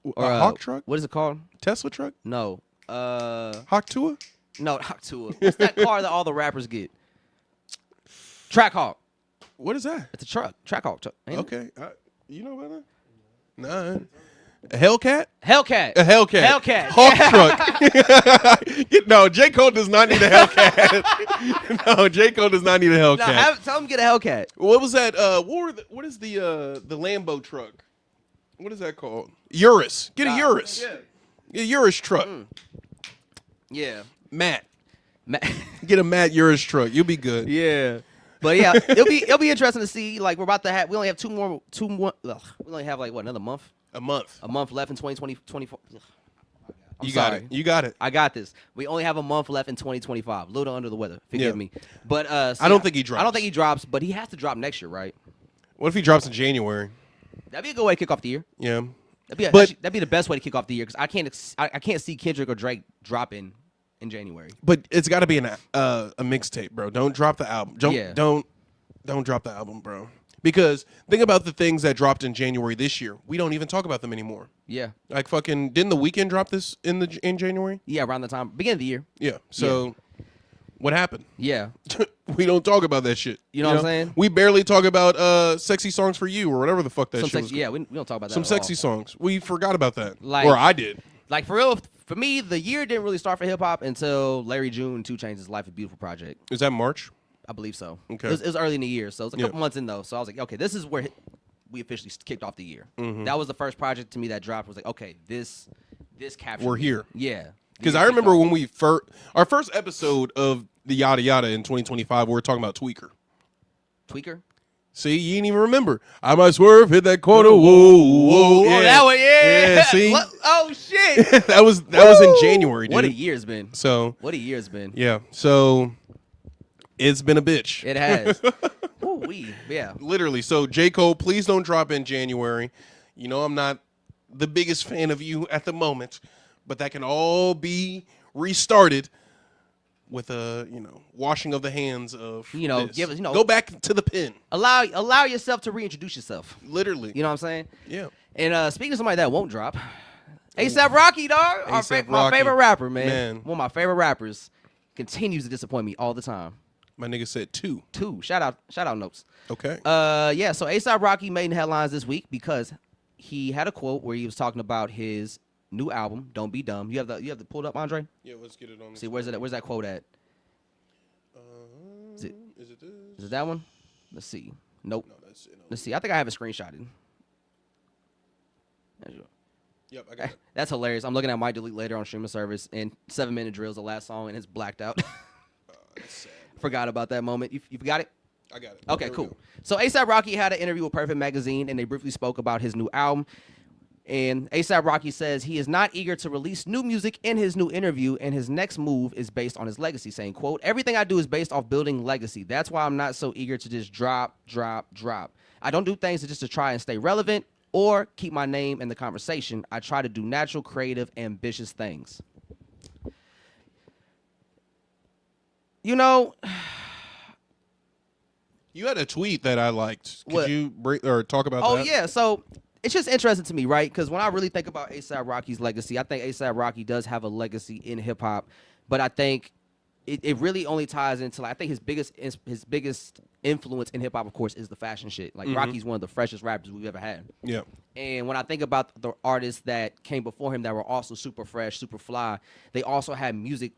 Or, a Hawk truck? What is it called? Tesla truck? No. Hawk Tua? No, Hawk Tua. What's that car that all the rappers get? Track Hawk. What is that? It's a truck. Track Hawk truck. Ain't it? Okay. You know about that? Nah. A Hellcat? Hellcat. A Hellcat. Hellcat. Hawk truck. No, J. Cole does not need a Hellcat. No, J. Cole does not need a Hellcat. No, tell him to get a Hellcat. What was that? What is the Lambo truck? What is that called? Urus. Get a Urus. Yeah. Get a Urus truck. Yeah. Matt. Get a Matt Urus truck. You'll be good. Yeah. But yeah, it'll be interesting to see. Like we only have two more. We only have like another month. A month. A month left in 2024. You got it. You got it. I got this. We only have a month left in 2025. A little under the weather. Forgive me. But I don't think he drops. I don't think he drops, but he has to drop next year, right? What if he drops in January? That'd be a good way to kick off the year. Yeah. That'd be the best way to kick off the year because I can't see Kendrick or Drake dropping in January. But it's got to be a mixtape, bro. Don't drop the album. Don't drop the album, bro. Because think about the things that dropped in January this year. We don't even talk about them anymore. Yeah. Like fucking, didn't The Weeknd drop this in January? Yeah, around the time, beginning of the year. Yeah. So what happened? Yeah. We don't talk about that shit. You know what I'm saying? We barely talk about Sexy Songs for You or whatever the fuck that shit was. Yeah, we don't talk about that Some at sexy all. songs. We forgot about that. Like- or I did. Like, for real, for me, the year didn't really start for hip-hop until Larry June and 2 Chainz' Life is Beautiful project. Is that March? I believe so. Okay. It was early in the year, so it was a couple Yeah. months in, though. So I was like, okay, this is where we officially kicked off the year. That was the first project to me that dropped. Was like, okay, this captured We're me. here. Yeah. Because Yeah, I remember kicked when our first episode of the Yada Yada in 2025, we were talking about Tweaker. off. Tweaker? See, you didn't even remember. I might swerve, hit that corner, whoa, whoa. Oh, that one, yeah. see? Oh, shit. that was in January, dude. What a year it's been. So, What a year it's been. yeah. So, it's been a bitch. It has. Ooh-wee. Yeah. Literally. So, J. Cole, please don't drop in January. You know I'm not the biggest fan of you at the moment, but that can all be restarted with a, washing of the hands of this. give us, Go back to the pen. Allow yourself to reintroduce yourself. Literally. You know what I'm saying? Yeah. And speaking of somebody that won't drop, A$AP Rocky, dog. A$AP My Rocky. favorite rapper, man. Man. One of my favorite rappers. Continues to disappoint me all the time. My nigga said 2. 2. Shout out notes. Okay. Yeah, so A$AP Rocky made headlines this week because he had a quote where he was talking about his new album, Don't Be Dumb. You have the pulled up, Andre? Yeah, let's get it on. See, where's that quote at? Is it this? Is it that one? Let's see. Nope. No, that's it. Let's see. I think I have it screenshotted. There you go. Yep, I got it. That's hilarious. I'm looking at My Delete Later on streaming service, and 7 Minute Drill's the last song, and it's blacked out. That's sad. Forgot about that moment. You forgot it? I got it. Okay, There we cool. go. So A$AP Rocky had an interview with Perfect Magazine, and they briefly spoke about his new album. And A$AP Rocky says he is not eager to release new music in his new interview, and his next move is based on his legacy, saying, quote, "Everything I do is based off building legacy. That's why I'm not so eager to just drop. I don't do things just to try and stay relevant or keep my name in the conversation. I try to do natural, creative, ambitious things." You know, You had a tweet that I liked. Could What? you talk about that? oh, yeah. So it's just interesting to me, right? Because when I really think about A$AP Rocky's legacy, I think A$AP Rocky does have a legacy in hip hop, but I think it really only ties into, like, I think his biggest influence in hip hop, of course, is the fashion shit. Like, Rocky's one of the freshest rappers we've ever had. Yeah. And when I think about the artists that came before him that were also super fresh, super fly, they also had music,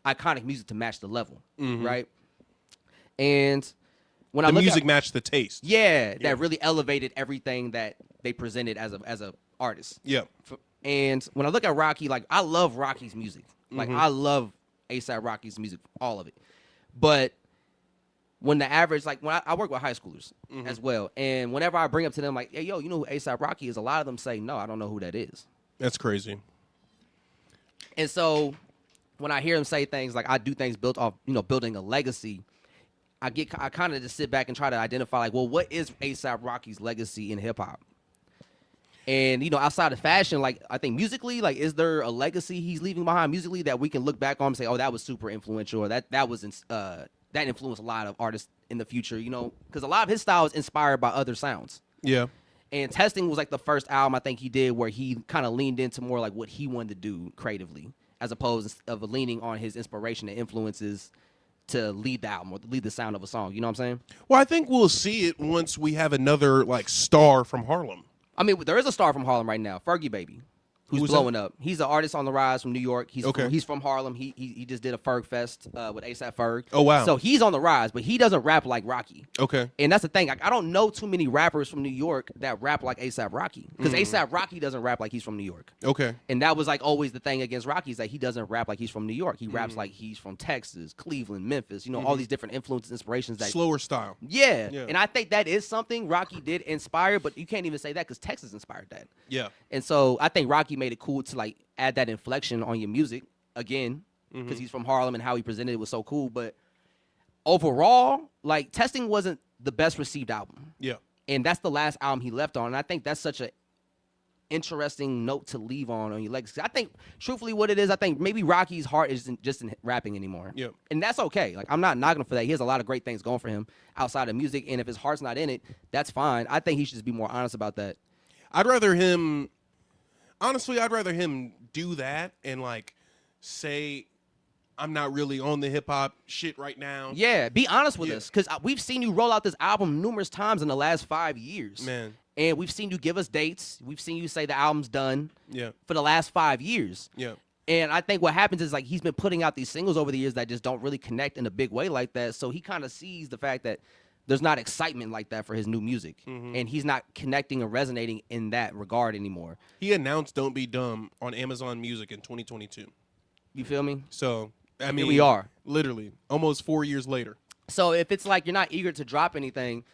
iconic music to match the level, right? And when I The look music at, matched the taste. yeah, Yeah. that really elevated everything that they presented as a artist. Yeah. And when I look at Rocky, like, I love Rocky's music. Like, I love A$AP Rocky's music, all of it. But when the average, like, when I work with high schoolers as well, and whenever I bring up to them, like, hey, yo, you know who A$AP Rocky is? A lot of them say, no, I don't know who that is. That's crazy. And so when I hear them say things like, I do things built off, building a legacy, I kind of just sit back and try to identify, like, well, what is A$AP Rocky's legacy in hip hop? And, outside of fashion, like, I think musically, like, is there a legacy he's leaving behind musically that we can look back on and say, oh, that was super influential, or that influenced a lot of artists in the future, because a lot of his style is inspired by other sounds. Yeah. And Testing was like the first album I think he did where he kind of leaned into more like what he wanted to do creatively, as opposed of leaning on his inspiration and influences to lead the album or lead the sound of a song. You know what I'm saying? Well, I think we'll see it once we have another, like, star from Harlem. I mean, there is a star from Harlem right now, Fergie Baby, who's Who's blowing up. He's an artist on the rise from New York. He's Okay. he's from Harlem. He just did a Ferg Fest with A$AP Ferg. Oh, wow. So he's on the rise, but he doesn't rap like Rocky. Okay. And that's the thing. I don't know too many rappers from New York that rap like A$AP Rocky, because A$AP Rocky doesn't rap like he's from New York. Okay. And that was like always the thing against Rocky, is that he doesn't rap like he's from New York. He raps like he's from Texas, Cleveland, Memphis, all these different influences, inspirations. That Slower style. Yeah. Yeah. And I think that is something Rocky did inspire, but you can't even say that because Texas inspired that. Yeah. And so I think Rocky made it cool to, like, add that inflection on your music again, because he's from Harlem and how he presented it was so cool. But overall, like, Testing wasn't the best received album. Yeah. And that's the last album he left on. And I think that's such a interesting note to leave on your legacy. I think, truthfully, what it is, I think maybe Rocky's heart isn't just in rapping anymore. Yep. And that's okay. Like, I'm not knocking him for that. He has a lot of great things going for him outside of music, and if his heart's not in it, that's fine. I think he should just be more honest about that. I'd rather him do that and like say, I'm not really on the hip hop shit right now. Yeah, be honest with us, because we've seen you roll out this album numerous times in the last 5 years. Man. And we've seen you give us dates. We've seen you say the album's done for the last 5 years. Yeah. And I think what happens is, like, he's been putting out these singles over the years that just don't really connect in a big way like that. So he kind of sees the fact that there's not excitement like that for his new music. Mm-hmm. And he's not connecting and resonating in that regard anymore. He announced Don't Be Dumb on Amazon Music in 2022. You feel me? So, I mean, Here we are. Literally, almost 4 years later. So if it's like you're not eager to drop anything,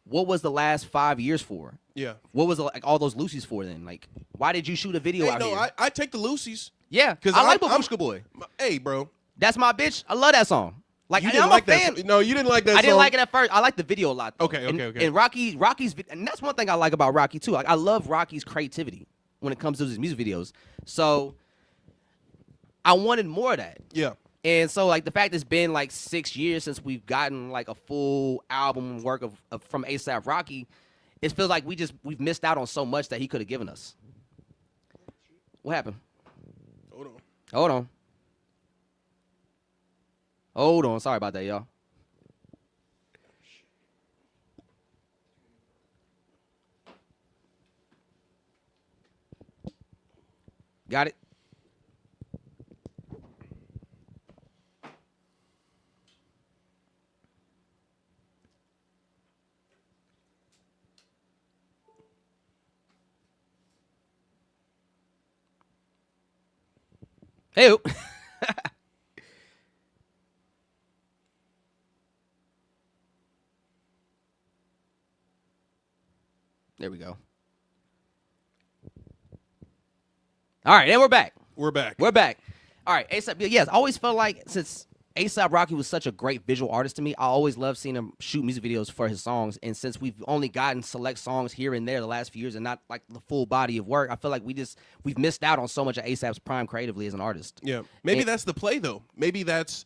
what was the last 5 years for? Yeah. What was like all those Lucy's for then? Like, why did you shoot a video out here? I take the Lucy's. Yeah, because I I like I'm- Babushka Boy. Hey, bro. That's my bitch. I love that song. Like, You I'm didn't a like fan. that. No, you didn't like that I song. didn't like it at first. I like the video a lot, though. Okay, okay. And Rocky's, and that's one thing I like about Rocky too. Like, I love Rocky's creativity when it comes to his music videos. So I wanted more of that. Yeah. And so, like, the fact it's been like 6 years since we've gotten like a full album work of from A$AP Rocky, it feels like we've missed out on so much that he could have given us. What happened? Hold on. Sorry about that, y'all. Got it? Hey. There we go. All right, and we're back. We're back. All right, A$AP. Yes, I always felt like since A$AP Rocky was such a great visual artist to me, I always loved seeing him shoot music videos for his songs. And since we've only gotten select songs here and there the last few years and not like the full body of work, I feel like we've missed out on so much of A$AP's prime creatively as an artist. Yeah. Maybe that's the play, though. Maybe that's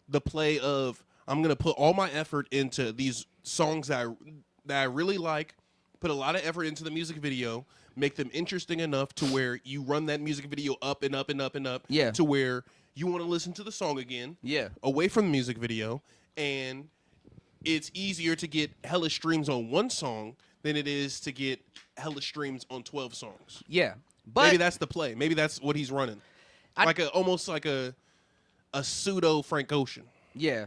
the play of I'm going to put all my effort into these songs that I really like, put a lot of effort into the music video, make them interesting enough to where you run that music video up and up and up and up to where you want to listen to the song again away from the music video, and it's easier to get hella streams on one song than it is to get hella streams on 12 songs. Yeah. But maybe that's the play. Maybe that's what he's running. Almost like a pseudo Frank Ocean. Yeah.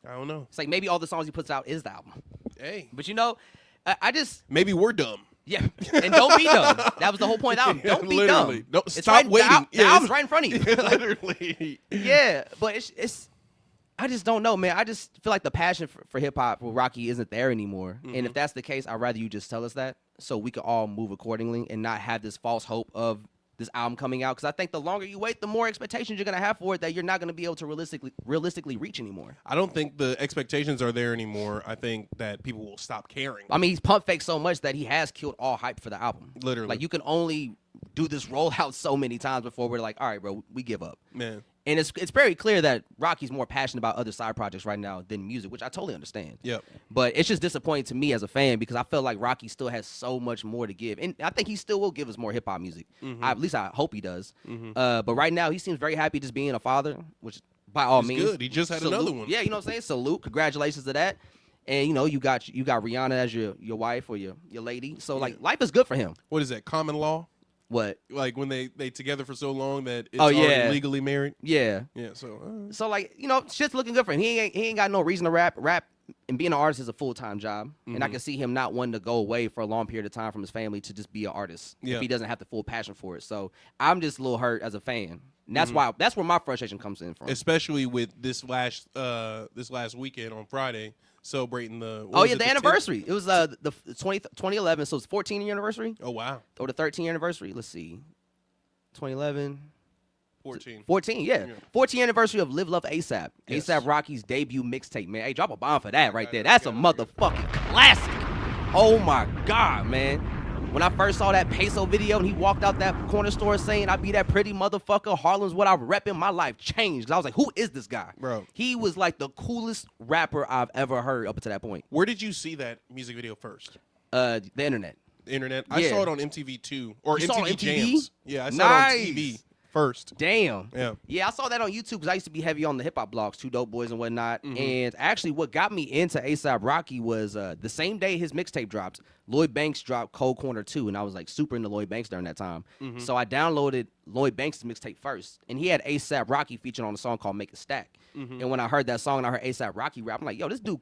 I don't know. It's like maybe all the songs he puts out is the album. Hey. But you know, I just... Maybe we're dumb. Yeah, and don't be dumb. That was the whole point of the album. Don't be Literally. dumb. Don't stop waiting. The album's right in front of you. Literally. Yeah, but it's I just don't know, man. I just feel like the passion for hip-hop with Rocky isn't there anymore. Mm-hmm. And if that's the case, I'd rather you just tell us that so we could all move accordingly and not have this false hope of this album coming out. Because I think the longer you wait, the more expectations you're going to have for it that you're not going to be able to realistically reach anymore. I don't think the expectations are there anymore. I think that people will stop caring. I mean, he's pump faked so much that he has killed all hype for the album. Literally. Like, you can only do this rollout so many times before we're like, all right, bro, we give up. Man. And it's very clear that Rocky's more passionate about other side projects right now than music, which I totally understand. Yep. But it's just disappointing to me as a fan because I feel like Rocky still has so much more to give. And I think he still will give us more hip-hop music. Mm-hmm. At least I hope he does. Mm-hmm. But right now, he seems very happy just being a father, which by all means. Good. He just had another one. Yeah, you know what I'm saying? Salute. Congratulations to that. And, you know, you got Rihanna as your wife or your lady. So, like, life is good for him. What is that, common law? What? Like when they together for so long that it's already legally married? Yeah. Yeah, so. So, like, you know, shit's looking good for him. He ain't got no reason to rap. Rap and being an artist is a full-time job. Mm-hmm. And I can see him not wanting to go away for a long period of time from his family to just be an artist if he doesn't have the full passion for it. So I'm just a little hurt as a fan. And that's why that's where my frustration comes in from. Especially with this last weekend on Friday. Celebrating the anniversary. It was the 2011, so it's 14th anniversary. Oh wow! Or the 13th anniversary. Let's see, 2011. 14, yeah. 14th anniversary of Live Love A$AP. Yes. A$AP Rocky's debut mixtape, man. Hey, drop a bomb for that right there. That's a motherfucking classic. Oh my God, man. when I first saw that Peso video and he walked out that corner store saying, I be that pretty motherfucker, Harlem's what I rep in, my life changed. 'Cause I was like, who is this guy? Bro. He was like the coolest rapper I've ever heard up until that point. Where did you see that music video first? The internet. The internet? I Yeah. saw it on MTV too. Or You saw it on MTV MTV? Jams. Yeah, I saw Nice. it on TV first. Damn. Yeah. I saw that on YouTube because I used to be heavy on the hip-hop blogs, Two Dope Boys and whatnot. And actually what got me into A$AP Rocky was the same day his mixtape dropped, Lloyd Banks dropped Cold Corner 2, and I was like super into Lloyd Banks during that time. So I downloaded Lloyd Banks' mixtape first, and he had A$AP Rocky featured on a song called Make a Stack. And when I heard that song and I heard A$AP Rocky rap, I'm like, yo, this dude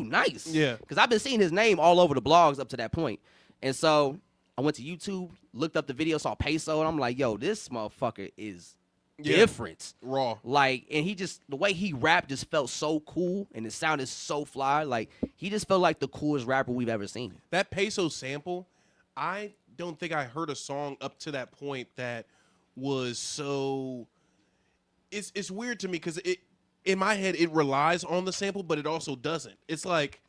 nice. Yeah. Because I've been seeing his name all over the blogs up to that point. And so I went to YouTube, looked up the video, saw Peso, and I'm like, yo, this motherfucker is different. Raw. Like, and he just, the way he rapped just felt so cool, and it sounded so fly. Like, he just felt like the coolest rapper we've ever seen. That Peso sample, I don't think I heard a song up to that point that was so... It's weird to me because in my head, it relies on the sample, but it also doesn't. It's like...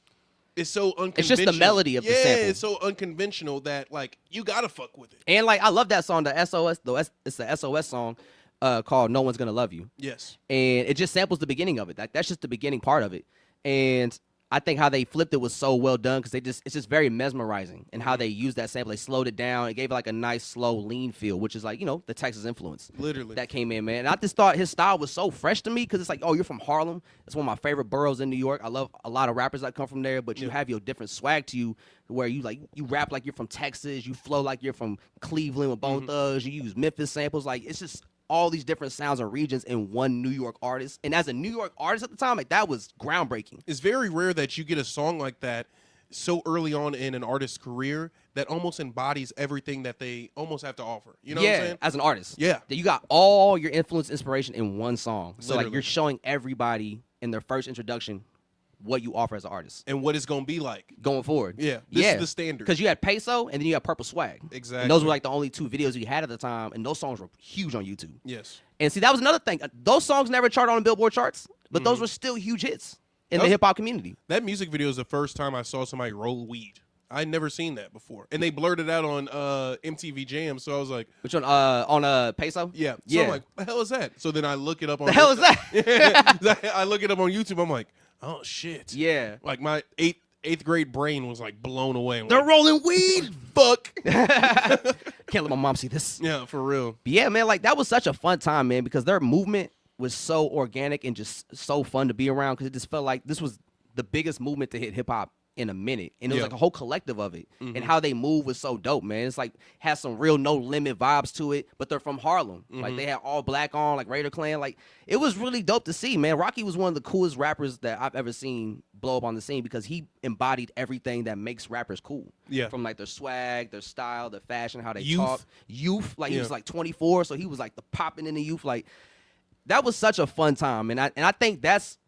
It's so unconventional. It's just the melody of the sample. Yeah, it's so unconventional that, like, you gotta fuck with it. And, like, I love that song, it's the SOS song called No One's Gonna Love You. Yes. And it just samples the beginning of it. Like, that's just the beginning part of it. And I think how they flipped it was so well done because it's just very mesmerizing. And how they used that sample, they slowed it down. It gave it, like, a nice, slow, lean feel, which is, like, you know, the Texas influence. Literally. That came in, man. And I just thought his style was so fresh to me because it's like, oh, you're from Harlem. It's one of my favorite boroughs in New York. I love a lot of rappers that come from there, but you have your different swag to you where you rap like you're from Texas. You flow like you're from Cleveland with Bone Thugs. You use Memphis samples. Like, it's just all these different sounds and regions in one New York artist. And as a New York artist at the time, like, that was groundbreaking. It's very rare that you get a song like that so early on in an artist's career that almost embodies everything that they almost have to offer. You know what I'm saying? As an artist. Yeah. That you got all your influence, inspiration in one song. So, Literally. like, you're showing everybody in their first introduction what you offer as an artist. And what it's going to be like. Going forward. Yeah. This is the standard. Because you had Peso and then you had Purple Swag. Exactly. And those were like the only two videos we had at the time. And those songs were huge on YouTube. Yes. And see, that was another thing. Those songs never charted on the Billboard charts, but those were still huge hits in the hip hop community. That music video is the first time I saw somebody roll weed. I'd never seen that before. And they blurred it out on MTV Jams. So I was like, Which one? On Peso? yeah. So Yeah. I'm like, what the hell is that? So then I look it up on The hell is that? I look it up on YouTube. I'm like, oh shit. Yeah. Like my eighth grade brain was like blown away. I'm They're like, rolling weed. fuck. Can't let my mom see this. Yeah, for real. But yeah, man, like, that was such a fun time, man, because their movement was so organic and just so fun to be around because it just felt like this was the biggest movement to hit hip hop in a minute. And it was Yeah. like a whole collective of it. And how they move was so dope, man. It's like has some real No Limit vibes to it, but they're from Harlem. Like, they had all black on, like Raider Clan. Like, it was really dope to see, man. Rocky was one of the coolest rappers that I've ever seen blow up on the scene because he embodied everything that makes rappers cool. Yeah. From, like, their swag, their style, their fashion, how they Youth. talk. Youth. Like, he Yeah. was like 24, so he was like the popping in the youth. Like, that was such a fun time. And I think that's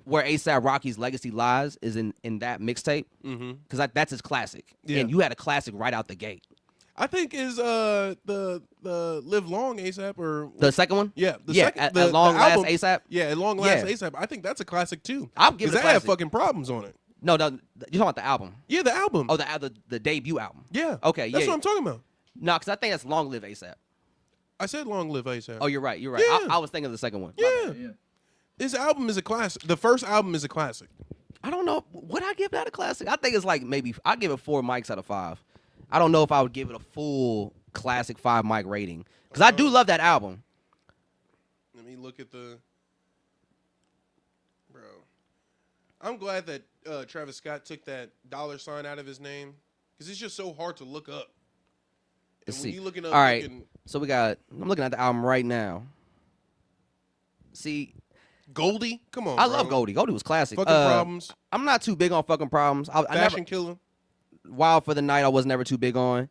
where A$AP Rocky's legacy lies is in that mixtape because that's his classic. Yeah. And you had a classic right out the gate. I think is the Live Long ASAP or The second one? yeah, the Yeah, second, at Long the Last album, A$AP? Yeah, at Long Last Yeah. ASAP. I think that's a classic too. I'll give it a that had classic. fucking problems on it. No, you're talking about the album. Yeah, the album. Oh, the debut album. yeah. Okay, That's yeah. what I'm talking about. No, because I think that's Long Live A$AP. I said Long Live ASAP. Oh, you're right. You're right. Yeah. I was thinking of the second one. yeah. Yeah. This album is a classic. The first album is a classic. I don't know. Would I give that a classic? I think it's like maybe I'd give it 4 mics out of 5. I don't know if I would give it a full classic 5 mic rating because I do love that album. Let me look at the. Bro, I'm glad that Travis Scott took that $sign out of his name because it's just so hard to look up. And Let's when see. you looking up, All right. looking- So I'm looking at the album right now. See, Goldie, come on. I bro. love Goldie. Goldie was classic. Fucking Problems, I'm not too big on fucking problems. I Fashion never, Killer. Wild for the Night, I was never too big on.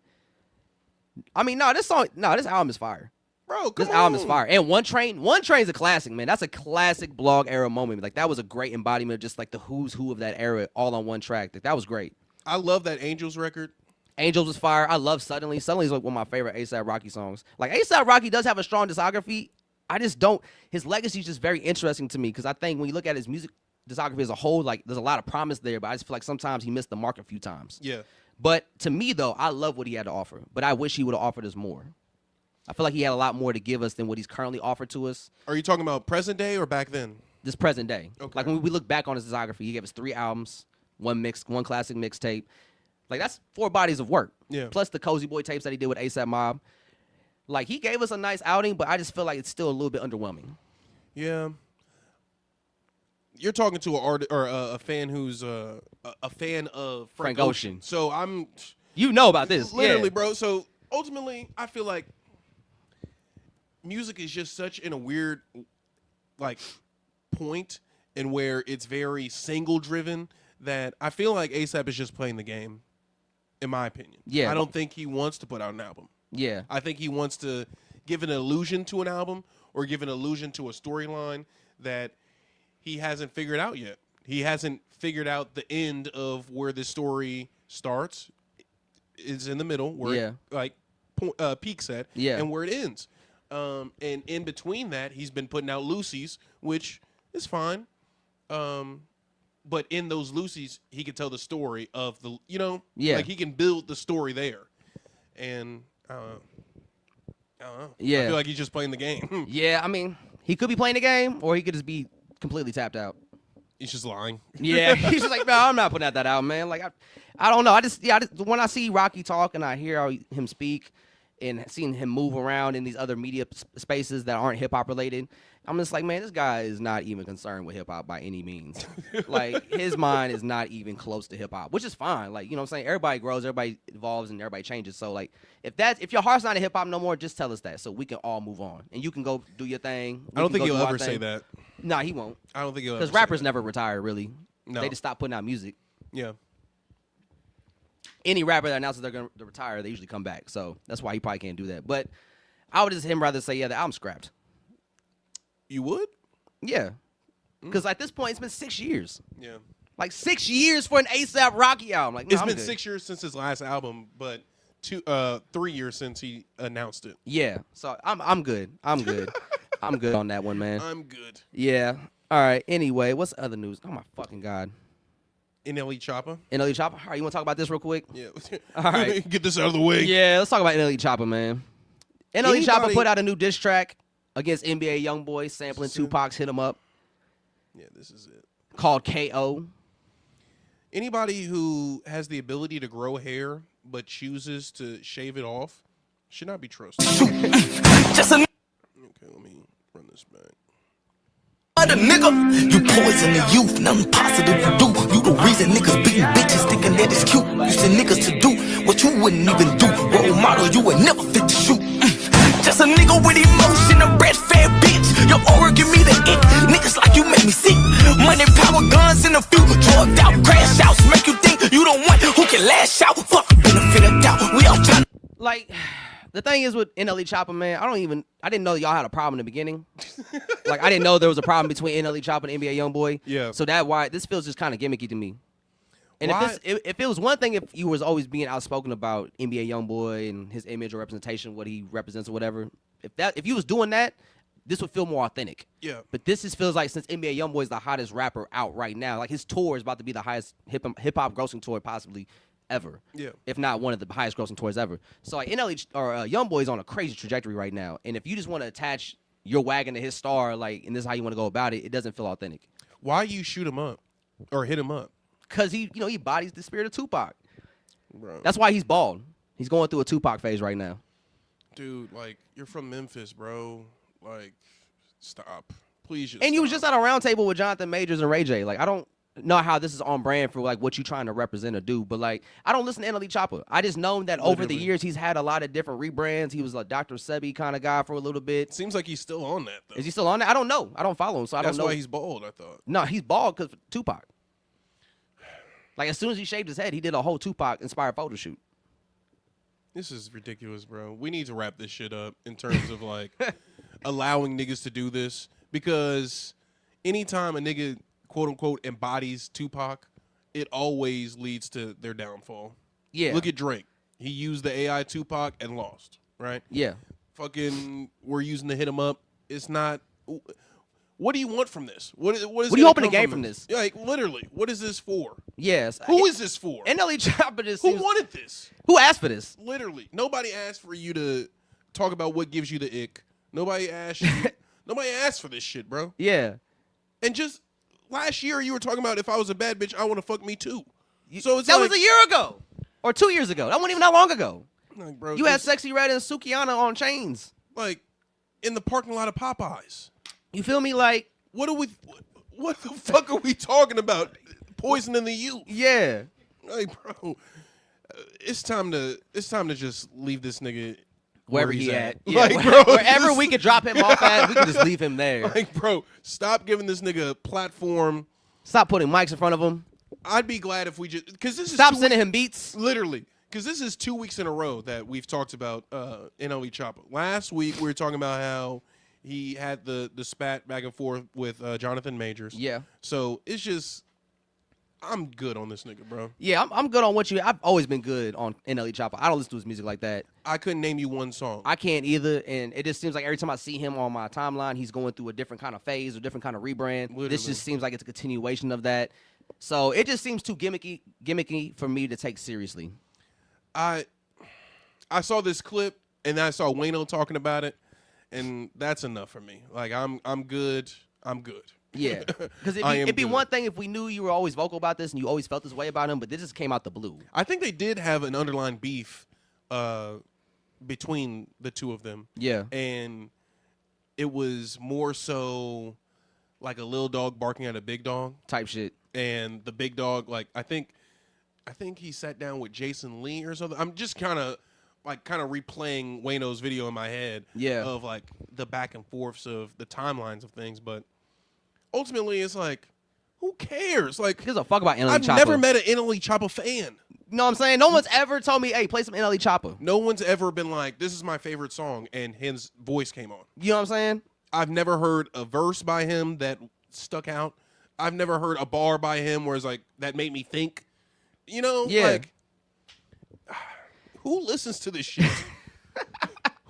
I mean, this album is fire. Bro, come This album on. is fire. And One Train's a classic, man. That's a classic blog era moment. Like, that was a great embodiment of just like the who's who of that era all on one track. Like, that was great. I love that Angels record. Angels was fire. I love Suddenly. Suddenly is like one of my favorite A$AP Rocky songs. Like, A$AP Rocky does have a strong discography. I just don't. His legacy is just very interesting to me because I think when you look at his music discography as a whole, like, there's a lot of promise there, but I just feel like sometimes he missed the mark a few times. Yeah. But to me, though, I love what he had to offer. But I wish he would have offered us more. I feel like he had a lot more to give us than what he's currently offered to us. Are you talking about present day or back then? This present day. Okay. Like when we look back on his discography, he gave us 3 albums, one classic mixtape. Like that's 4 bodies of work. Yeah. Plus the Cozy Boy tapes that he did with A$AP Mob. Like he gave us a nice outing, but I just feel like it's still a little bit underwhelming. Yeah. You're talking to a fan who's a fan of Frank Ocean. So I'm You know about this. literally, Yeah. bro. So ultimately, I feel like music is just such in a weird like point and where it's very single driven that I feel like A$AP is just playing the game, in my opinion. Yeah. I don't think he wants to put out an album. Yeah. I think he wants to give an illusion to an album or give an illusion to a storyline that he hasn't figured out yet. He hasn't figured out the end of where the story starts. It's in the middle where Yeah. it, like peaks at Yeah. and where it ends. And in between that, he's been putting out Lucy's, which is fine. But in those Lucy's, he can tell the story of the, Yeah. like he can build the story there. And I don't know. Yeah. I feel like he's just playing the game. Yeah, I mean, he could be playing the game or he could just be completely tapped out. He's just lying. Yeah, he's just like, no, I'm not putting out that album, man. Like, I don't know. I just when I see Rocky talk and I hear him speak and seeing him move around in these other media spaces that aren't hip hop related, I'm just like, man, this guy is not even concerned with hip hop by any means. Like, his mind is not even close to hip hop, which is fine. Like, you know what I'm saying? Everybody grows, everybody evolves, and everybody changes. So, like, if your heart's not in hip hop no more, just tell us that so we can all move on and you can go do your thing. I don't think he'll ever say that. Nah, he won't. I don't think he'll ever Because say rappers that. never retire, really. No. They just stop putting out music. Yeah. Any rapper that announces they're going to retire, they usually come back. So that's why he probably can't do that. But I would just rather say, yeah, the album's scrapped. You would? Yeah. Because at this point, it's been 6 years. Yeah. Like 6 years for an A$AP Rocky album. Like, no, It's I'm been good. 6 years since his last album, but 3 years since he announced it. Yeah. So I'm good. I'm good. I'm good on that one, man. I'm good. Yeah. All right. Anyway, what's the other news? Oh, my fucking God. NLE Choppa? NLE Choppa. All right, you want to talk about this real quick? Yeah. All right. Get this out of the way. Yeah, let's talk about NLE Choppa, man. NLE Choppa Anybody- put out a new diss track against NBA Youngboy, sampling Tupac's Hit 'Em Up, Yeah, this is it. called KO. Anybody who has the ability to grow hair but chooses to shave it off should not be trusted. Okay, let me run this back. The nigga, you poison the youth, nothing positive you do. You the reason niggas beating bitches thinking that it's cute. You send niggas to do what you wouldn't even do. Role model, you would never fit to shoot. Just a nigga with emotion, a red fat bitch. Your aura give me the ick. Niggas like you make me sick. Money, power, guns in the few. Drugged out, crash outs, make you think you don't want who can lash out. Fuck, benefit of doubt. We all trying. Like, the thing is with NLE Choppa, man, I didn't know that y'all had a problem in the beginning. Like, I didn't know there was a problem between NLE Choppa and NBA Youngboy. Yeah. So this feels just kind of gimmicky to me. And Why- if it was one thing, if you was always being outspoken about NBA Youngboy and his image or representation, what he represents or whatever, if you was doing that, this would feel more authentic. Yeah. But this just feels like since NBA Youngboy is the hottest rapper out right now, like his tour is about to be the highest hip hop grossing tour possibly ever. Yeah. If not one of the highest grossing tours ever. So like NLE or Youngboy is on a crazy trajectory right now, and if you just want to attach your wagon to his star, like, and this is how you want to go about it, it doesn't feel authentic. Why you shoot him up or hit him up? Cause he bodies the spirit of Tupac. Bro. That's why he's bald. He's going through a Tupac phase right now. Dude, like, you're from Memphis, bro. Like, stop. Please just And you was stop. just at a round table with Jonathan Majors and Ray J. Like, I don't know how this is on brand for like what you trying to represent or do, but like, I don't listen to NLE Choppa. I just know that over the Literally. years he's had a lot of different rebrands. He was a Dr. Sebi kind of guy for a little bit. Seems like he's still on that, though. Is he still on that? I don't know. I don't follow him, so I That's don't know. why he's bald, I thought. No, he's bald because Tupac. Like, as soon as he shaved his head, he did a whole Tupac-inspired photo shoot. This is ridiculous, bro. We need to wrap this shit up in terms of, like, allowing niggas to do this. Because anytime a nigga, quote-unquote, embodies Tupac, it always leads to their downfall. Yeah. Look at Drake. He used the AI Tupac and lost, right? Yeah. Fucking, we're using the hit him up. It's not. What do you want from this? What is What are you hoping to gain from this? Like, literally, what is this for? Yes. Who is this for? NLE Choppa just Who seems- wanted this? Who asked for this? Literally, nobody asked for you to talk about what gives you the ick. Nobody asked you. Nobody asked for this shit, bro. Yeah. And just last year, you were talking about if I was a bad bitch, I want to fuck me too. So it's that like, was a year ago or 2 years ago. That wasn't even that long ago. like, bro, You had just, Sexy Red and Sukiana on chains. like in the parking lot of Popeyes. You feel me? Like, What the fuck are we talking about? Poisoning the youth. yeah. Like, bro, it's time to just leave this nigga Wherever where he's he at. at. Yeah, Like, bro, wherever just- we could drop him off at, we can just leave him there. Like, bro, stop giving this nigga a platform. Stop putting mics in front of him. I'd be glad if we just because this is Stop sending him beats. literally because this is 2 weeks in a row that we've talked about NLE Choppa. Last week we were talking about how he had the spat back and forth with Jonathan Majors. Yeah. So it's just I'm good on this nigga, bro. Yeah, I'm good on what you. I've always been good on NLE Choppa. I don't listen to his music like that. I couldn't name you one song. I can't either, and it just seems like every time I see him on my timeline, he's going through a different kind of phase or different kind of rebrand. Literally. This just seems like it's a continuation of that. So it just seems too gimmicky for me to take seriously. I saw this clip and I saw Wayno talking about it, and that's enough for me. Like I'm good. I'm good. Yeah, because it'd be good. one thing if we knew you were always vocal about this and you always felt this way about him, but this just came out the blue. I think they did have an underlying beef between the two of them. Yeah. And it was more so like a little dog barking at a big dog. Type shit. And the big dog, like I think he sat down with Jason Lee or something. I'm just kind of replaying Wayno's video in my head. Yeah. Of like the back and forths of the timelines of things, but ultimately it's like, who cares? Like, Who gives a fuck about NLE I've Choppa? never met an NLE Choppa fan. You know what I'm saying? No one's ever told me, hey, play some NLE Choppa. No one's ever been like, this is my favorite song, and his voice came on. You know what I'm saying? I've never heard a verse by him that stuck out. I've never heard a bar by him where it's like, that made me think. You know? Yeah. Like, who listens to this shit?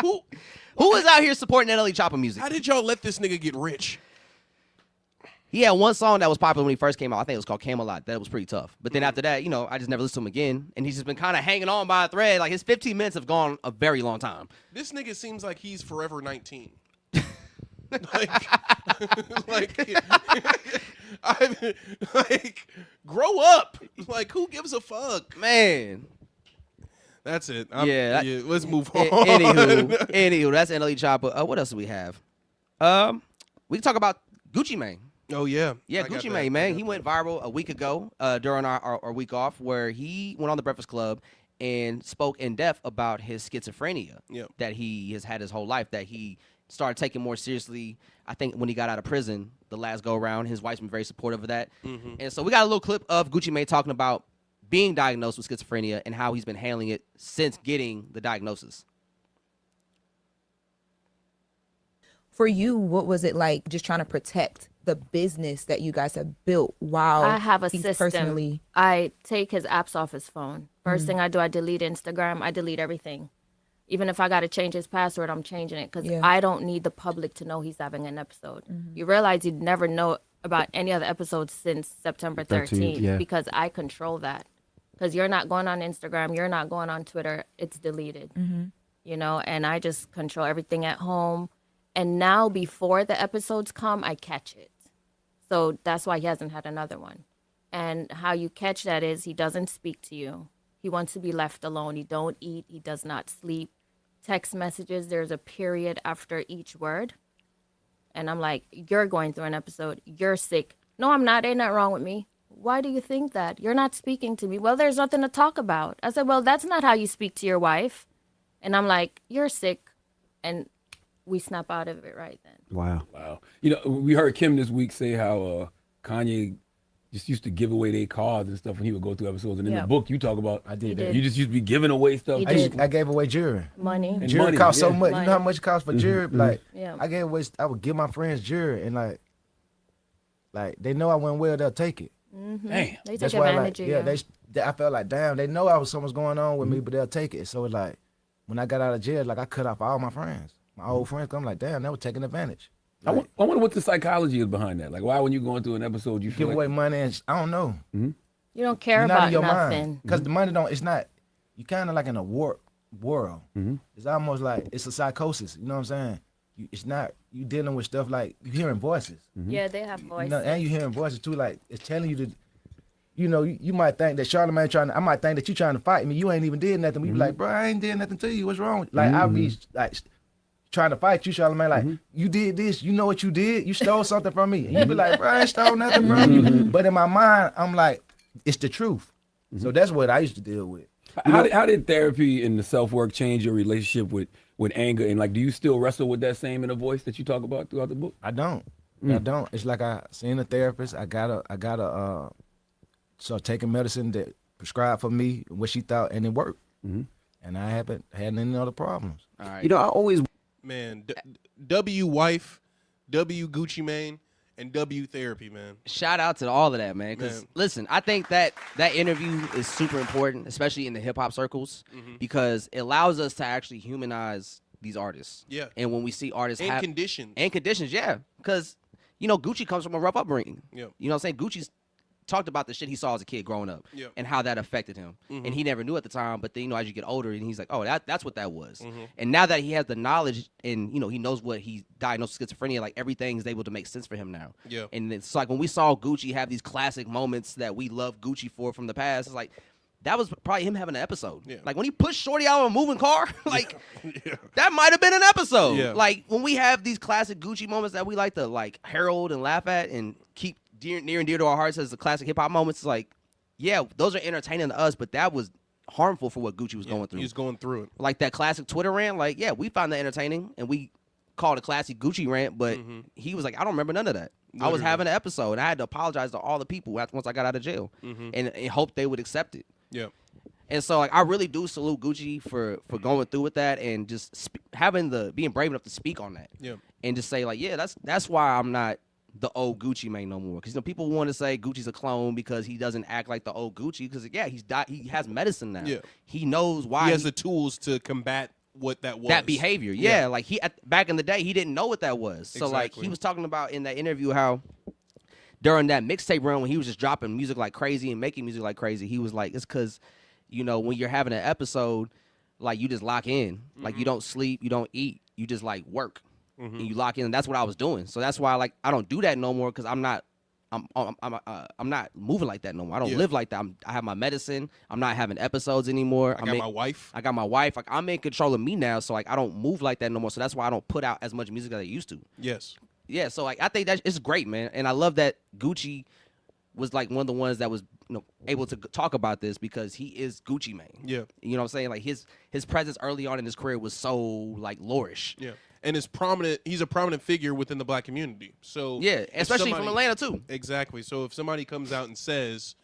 Who is out here supporting NLE Choppa music? How did y'all let this nigga get rich? He had one song that was popular when he first came out. I think it was called Camelot. That was pretty tough. But then after that, I just never listened to him again. And he's just been kind of hanging on by a thread. Like, his 15 minutes have gone a very long time. This nigga seems like he's forever 19. like, grow up. Like, who gives a fuck? Man. That's it. Let's move on. Anywho, that's NLE Choppa. What else do we have? We can talk about Gucci Mane. Oh, yeah. Yeah, I got Gucci that. Mane, man. He went viral a week ago during our week off where he went on The Breakfast Club and spoke in depth about his schizophrenia that he has had his whole life, that he started taking more seriously, I think, when he got out of prison the last go-around. His wife's been very supportive of that. Mm-hmm. And so we got a little clip of Gucci Mane talking about being diagnosed with schizophrenia and how he's been handling it since getting the diagnosis. For you, what was it like just trying to protect the business that you guys have built while I have a he's system. personally... I take his apps off his phone. First thing I do, I delete Instagram. I delete everything. Even if I got to change his password, I'm changing it because I don't need the public to know he's having an episode. You realize you'd never know about any other episodes since September 13th because I control that. Because you're not going on Instagram, you're not going on Twitter, it's deleted. And I just control everything at home. And now before the episodes come, I catch it. So that's why he hasn't had another one. And how you catch that is he doesn't speak to you. He wants to be left alone. He don't eat. He does not sleep. Text messages, there's a period after each word. And I'm like, you're going through an episode. You're sick. No, I'm not. Ain't nothing wrong with me. Why do you think that? You're not speaking to me. Well, there's nothing to talk about. I said, well, that's not how you speak to your wife. And I'm like, you're sick. And we snap out of it right then. Wow. We heard Kim this week say how Kanye just used to give away their cars and stuff when he would go through episodes. And in the book, you talk about I did He that. did. you just used to be giving away stuff. He I, did. I gave away jewelry. Money. And Jewelry money, costs so yeah. much. Money. You know how much it costs for jewelry? Like, Yeah. I would give my friends jewelry, and like they know I went well, they'll take it. Damn. They take That's why, advantage of you. I felt like, damn, they know I was something's going on with me, but they'll take it. So it's like, when I got out of jail, like I cut off all my friends, my old friends. I'm like, damn, they were taking advantage. I wonder what the psychology is behind that. Like, why when you going through an episode, you feel give away money and I don't know. You don't care You're not about in your nothing. mind because the money don't. It's not. You kind of like in a warped world. It's almost like it's a psychosis. You know what I'm saying? It's not. You dealing with stuff like you hearing voices. Yeah, they have voices. You know, and you hearing voices too. Like it's telling you to. You know, you might think that Charlamagne trying to. I might think that you trying to fight me. You ain't even did nothing. We be like, bro, I ain't did nothing to you. What's wrong? Like I be like trying to fight you, Charlamagne. Like you did this. You know what you did? You stole something from me. And you be like, bro, I ain't stole nothing from you. But in my mind, I'm like, it's the truth. So that's what I used to deal with. How did therapy and the self-work change your relationship with anger? And like, do you still wrestle with that same inner voice that you talk about throughout the book? I don't. I don't. It's like I seen a therapist. I gotta so taking medicine that prescribed for me, what she thought, and it worked. And I haven't had any other problems. All right. You know, I always Man, W wife, W Gucci Mane, and W therapy, man. Shout out to all of that, man. Because listen, I think that interview is super important, especially in the hip hop circles, because it allows us to actually humanize these artists. Yeah. And when we see artists And conditions. And conditions, yeah. Because, you know, Gucci comes from a rough upbringing. Yeah. You know what I'm saying? Gucci's talked about the shit he saw as a kid growing up and how that affected him. And he never knew at the time, but then, you know, as you get older, and he's like, oh, that's what that was. And now that he has the knowledge and, you know, he knows what he diagnosed with schizophrenia, like everything is able to make sense for him now. Yeah. And it's like when we saw Gucci have these classic moments that we love Gucci for from the past, it's like, that was probably him having an episode. Yeah. Like when he pushed Shorty out of a moving car, like that might have been an episode. Yeah. Like when we have these classic Gucci moments that we like to like herald and laugh at and keep near and dear to our hearts as the classic hip hop moments, like, yeah, those are entertaining to us, but that was harmful for what Gucci was going through. He was going through it. Like that classic Twitter rant, like, yeah, we found that entertaining and we called it a classic Gucci rant, but he was like, I don't remember none of that. Literally. I was having an episode and I had to apologize to all the people once I got out of jail and hope they would accept it. Yeah. And so, like, I really do salute Gucci for going through with that and just being brave enough to speak on that. Yeah. And just say, like, yeah, that's why I'm not the old Gucci Mane no more. Because, you know, people want to say Gucci's a clone because he doesn't act like the old Gucci. Because, yeah, he has medicine now. Yeah. He knows why. He has the tools to combat what that was. That behavior. Yeah. Like, back in the day, he didn't know what that was. So, like, he was talking about in that interview how during that mixtape run when he was just dropping music like crazy and making music like crazy, he was like, it's because, you know, when you're having an episode, like, you just lock in. Like, you don't sleep, you don't eat, you just, like, work. And you lock in, and that's what I was doing. So that's why, like, I don't do that no more because I'm not moving like that no more. I don't live like that. I have my medicine. I'm not having episodes anymore. I got my wife. I got my wife. Like, I'm in control of me now, so, like, I don't move like that no more. So that's why I don't put out as much music as I used to. Yes. Yeah, so, like, I think that it's great, man. And I love that Gucci was, like, one of the ones that was, you know, able to talk about this because he is Gucci Mane. Yeah. You know what I'm saying? Like, his presence early on in his career was so, like, lourish. Yeah. And he's a prominent figure within the black community. So yeah, especially from Atlanta too. Exactly. So if somebody comes out and says,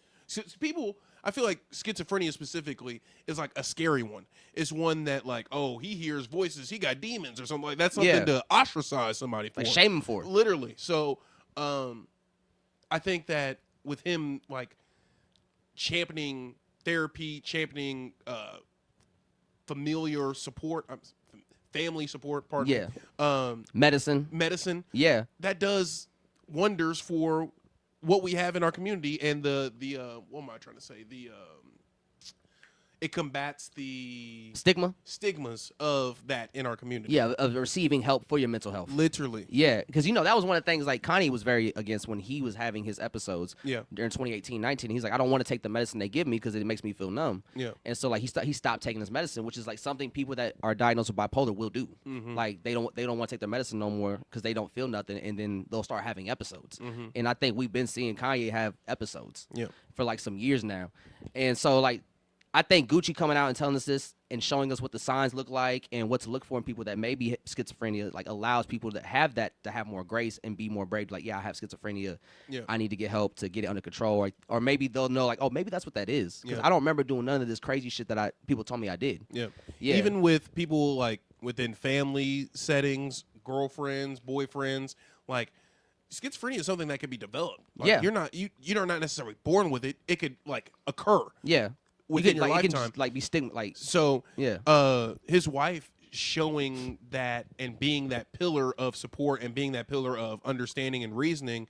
people, I feel like schizophrenia specifically is like a scary one. It's one that like, oh, he hears voices, he got demons or something like that. That's something to ostracize somebody for. Like shame him for it. Literally. So I think that with him like championing therapy, championing familiar support, family support, medicine. Yeah. That does wonders for what we have in our community and the what am I trying to say? It combats the stigmas of that in our community. Yeah, of receiving help for your mental health. Literally. Yeah, because, you know, that was one of the things, like, Kanye was very against when he was having his episodes during 2018-19. He's like, I don't want to take the medicine they give me because it makes me feel numb. Yeah. And so, like, he stopped taking his medicine, which is, like, something people that are diagnosed with bipolar will do. Like, they don't want to take their medicine no more because they don't feel nothing, and then they'll start having episodes. And I think we've been seeing Kanye have episodes for, like, some years now. And so, like, I think Gucci coming out and telling us this and showing us what the signs look like and what to look for in people that may be schizophrenia, like, allows people that have that to have more grace and be more brave. Like, yeah, I have schizophrenia. Yeah. I need to get help to get it under control. Or maybe they'll know, like, oh, maybe that's what that is. Because I don't remember doing none of this crazy shit that people told me I did. Yeah. Even with people, like, within family settings, girlfriends, boyfriends, like, schizophrenia is something that can be developed. Like, you're not necessarily born with it. It could, like, occur. Yeah. Within your lifetime, just, like, be stigma, like so. Yeah. His wife, showing that and being that pillar of support and being that pillar of understanding and reasoning,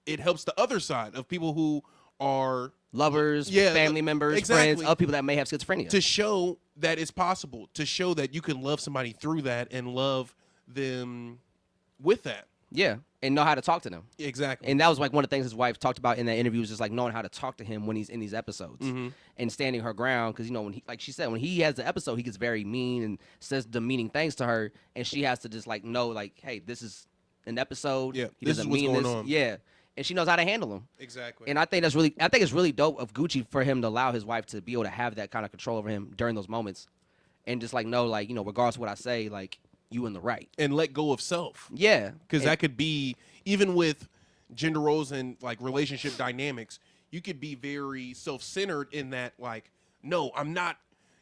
it helps the other side of people who are lovers, family members, friends of people that may have schizophrenia. To show that it's possible, to show that you can love somebody through that and love them with that. Yeah, and know how to talk to them. Exactly. And that was like one of the things his wife talked about in that interview, was just like knowing how to talk to him when he's in these episodes and standing her ground. Because, you know, when he, like she said, when he has the episode, he gets very mean and says demeaning things to her, and she has to just like know, like, hey, this is an episode. Yeah, he this doesn't is what's mean going this. on. Yeah, and she knows how to handle him. Exactly. And I think it's really dope of Gucci for him to allow his wife to be able to have that kind of control over him during those moments, and just like know, like, you know, regardless of what I say, like, you in the right. And let go of self. Yeah. Because that could be, even with gender roles and like relationship dynamics, you could be very self-centered in that, like, no, I'm not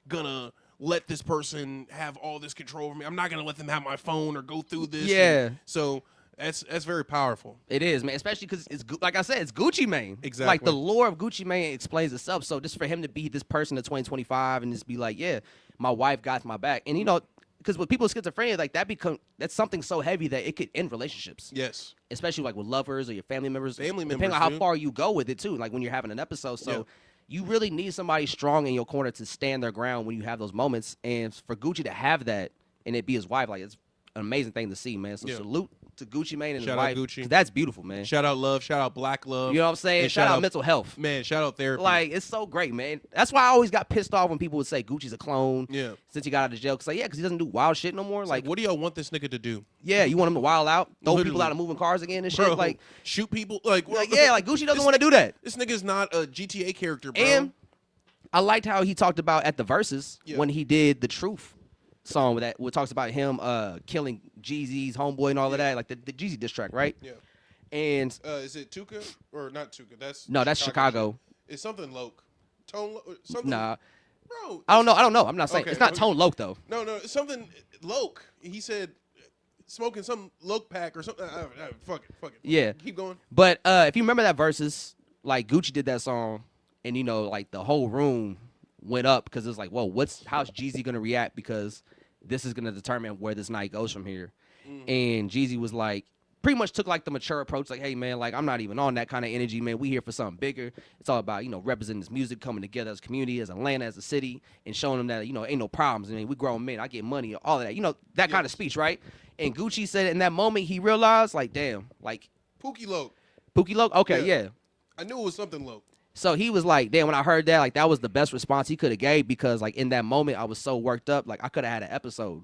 gonna let this person have all this control over me. I'm not gonna let them have my phone or go through this. Yeah. And so that's very powerful. It is, man. Especially because it's, like I said, it's Gucci Mane. Exactly. Like the lore of Gucci Mane explains itself. So just for him to be this person in 2025 and just be like, yeah, my wife got my back, and you know. Because with people with schizophrenia, like that's something so heavy that it could end relationships. Yes. Especially like with lovers or your family members. Depending on how far you go with it too. Like when you're having an episode. So you really need somebody strong in your corner to stand their ground when you have those moments. And for Gucci to have that and it be his wife, like, it's an amazing thing to see, man. So salute to Gucci Mane and his wife. Shout out Gucci. 'Cause that's beautiful, man. Shout out love. Shout out black love. You know what I'm saying? And Shout out mental health. Man, shout out therapy. Like, it's so great, man. That's why I always got pissed off when people would say Gucci's a clone. Yeah. Since he got out of jail. Because he doesn't do wild shit no more. Like, what do y'all want this nigga to do? Yeah, you want him to wild out? Throw Literally. people out of moving cars again and shit? Bro, Like, shoot people? Like yeah, like Gucci doesn't want to do that. This nigga's not a GTA character, bro. And I liked how he talked about at the Versus when he did the Truth song with that, what talks about him killing Jeezy's homeboy and all of that, like the Jeezy diss track, right? Yeah. And is it Tuka or not Tuka? That's Chicago. It's something Loke. Something. Nah. Bro. I don't know. I'm not saying it's not Tone Loke though. No, it's something Loke. He said smoking some Loke pack or something. Fuck it. Yeah. Keep going. But if you remember that Versus, like Gucci did that song, and you know, like the whole room went up because it was like, whoa, how's Jeezy gonna react, because this is gonna determine where this night goes from here. And Jeezy was like, pretty much took like the mature approach, like, hey man, like I'm not even on that kind of energy, man. We here for something bigger. It's all about, you know, representing this music, coming together as a community, as Atlanta, as a city, and showing them that, you know, ain't no problems. I mean, we grown men, I get money, all of that, you know, that kind of speech, right? And Gucci said in that moment he realized, like, damn, like Pookie Loke. Okay, yeah. I knew it was something Loke. So he was like, damn, when I heard that, like that was the best response he could have gave, because like in that moment I was so worked up, like I could have had an episode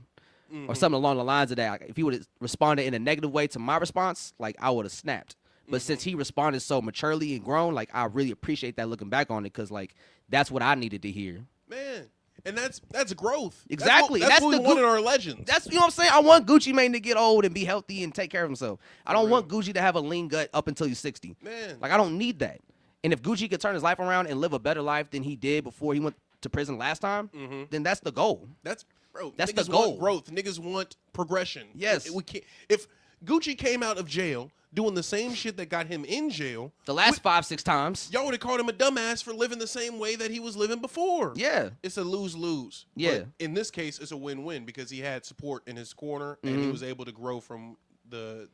or something along the lines of that. Like, if he would have responded in a negative way to my response, like I would have snapped. But since he responded so maturely and grown, like I really appreciate that looking back on it, because like that's what I needed to hear. Man, and that's growth. Exactly. That's what we want in our legends. That's, you know what I'm saying? I want Gucci Mane to get old and be healthy and take care of himself. I don't want Gucci to have a lean gut up until he's 60. Man. Like I don't need that. And if Gucci could turn his life around and live a better life than he did before he went to prison last time, then that's the goal. That's the niggas goal. Want growth. Niggas want progression. Yes. We can't. If Gucci came out of jail doing the same shit that got him in jail the last 5-6 times, y'all would have called him a dumbass for living the same way that he was living before. Yeah. It's a lose-lose. Yeah. But in this case, it's a win-win, because he had support in his corner and he was able to grow from the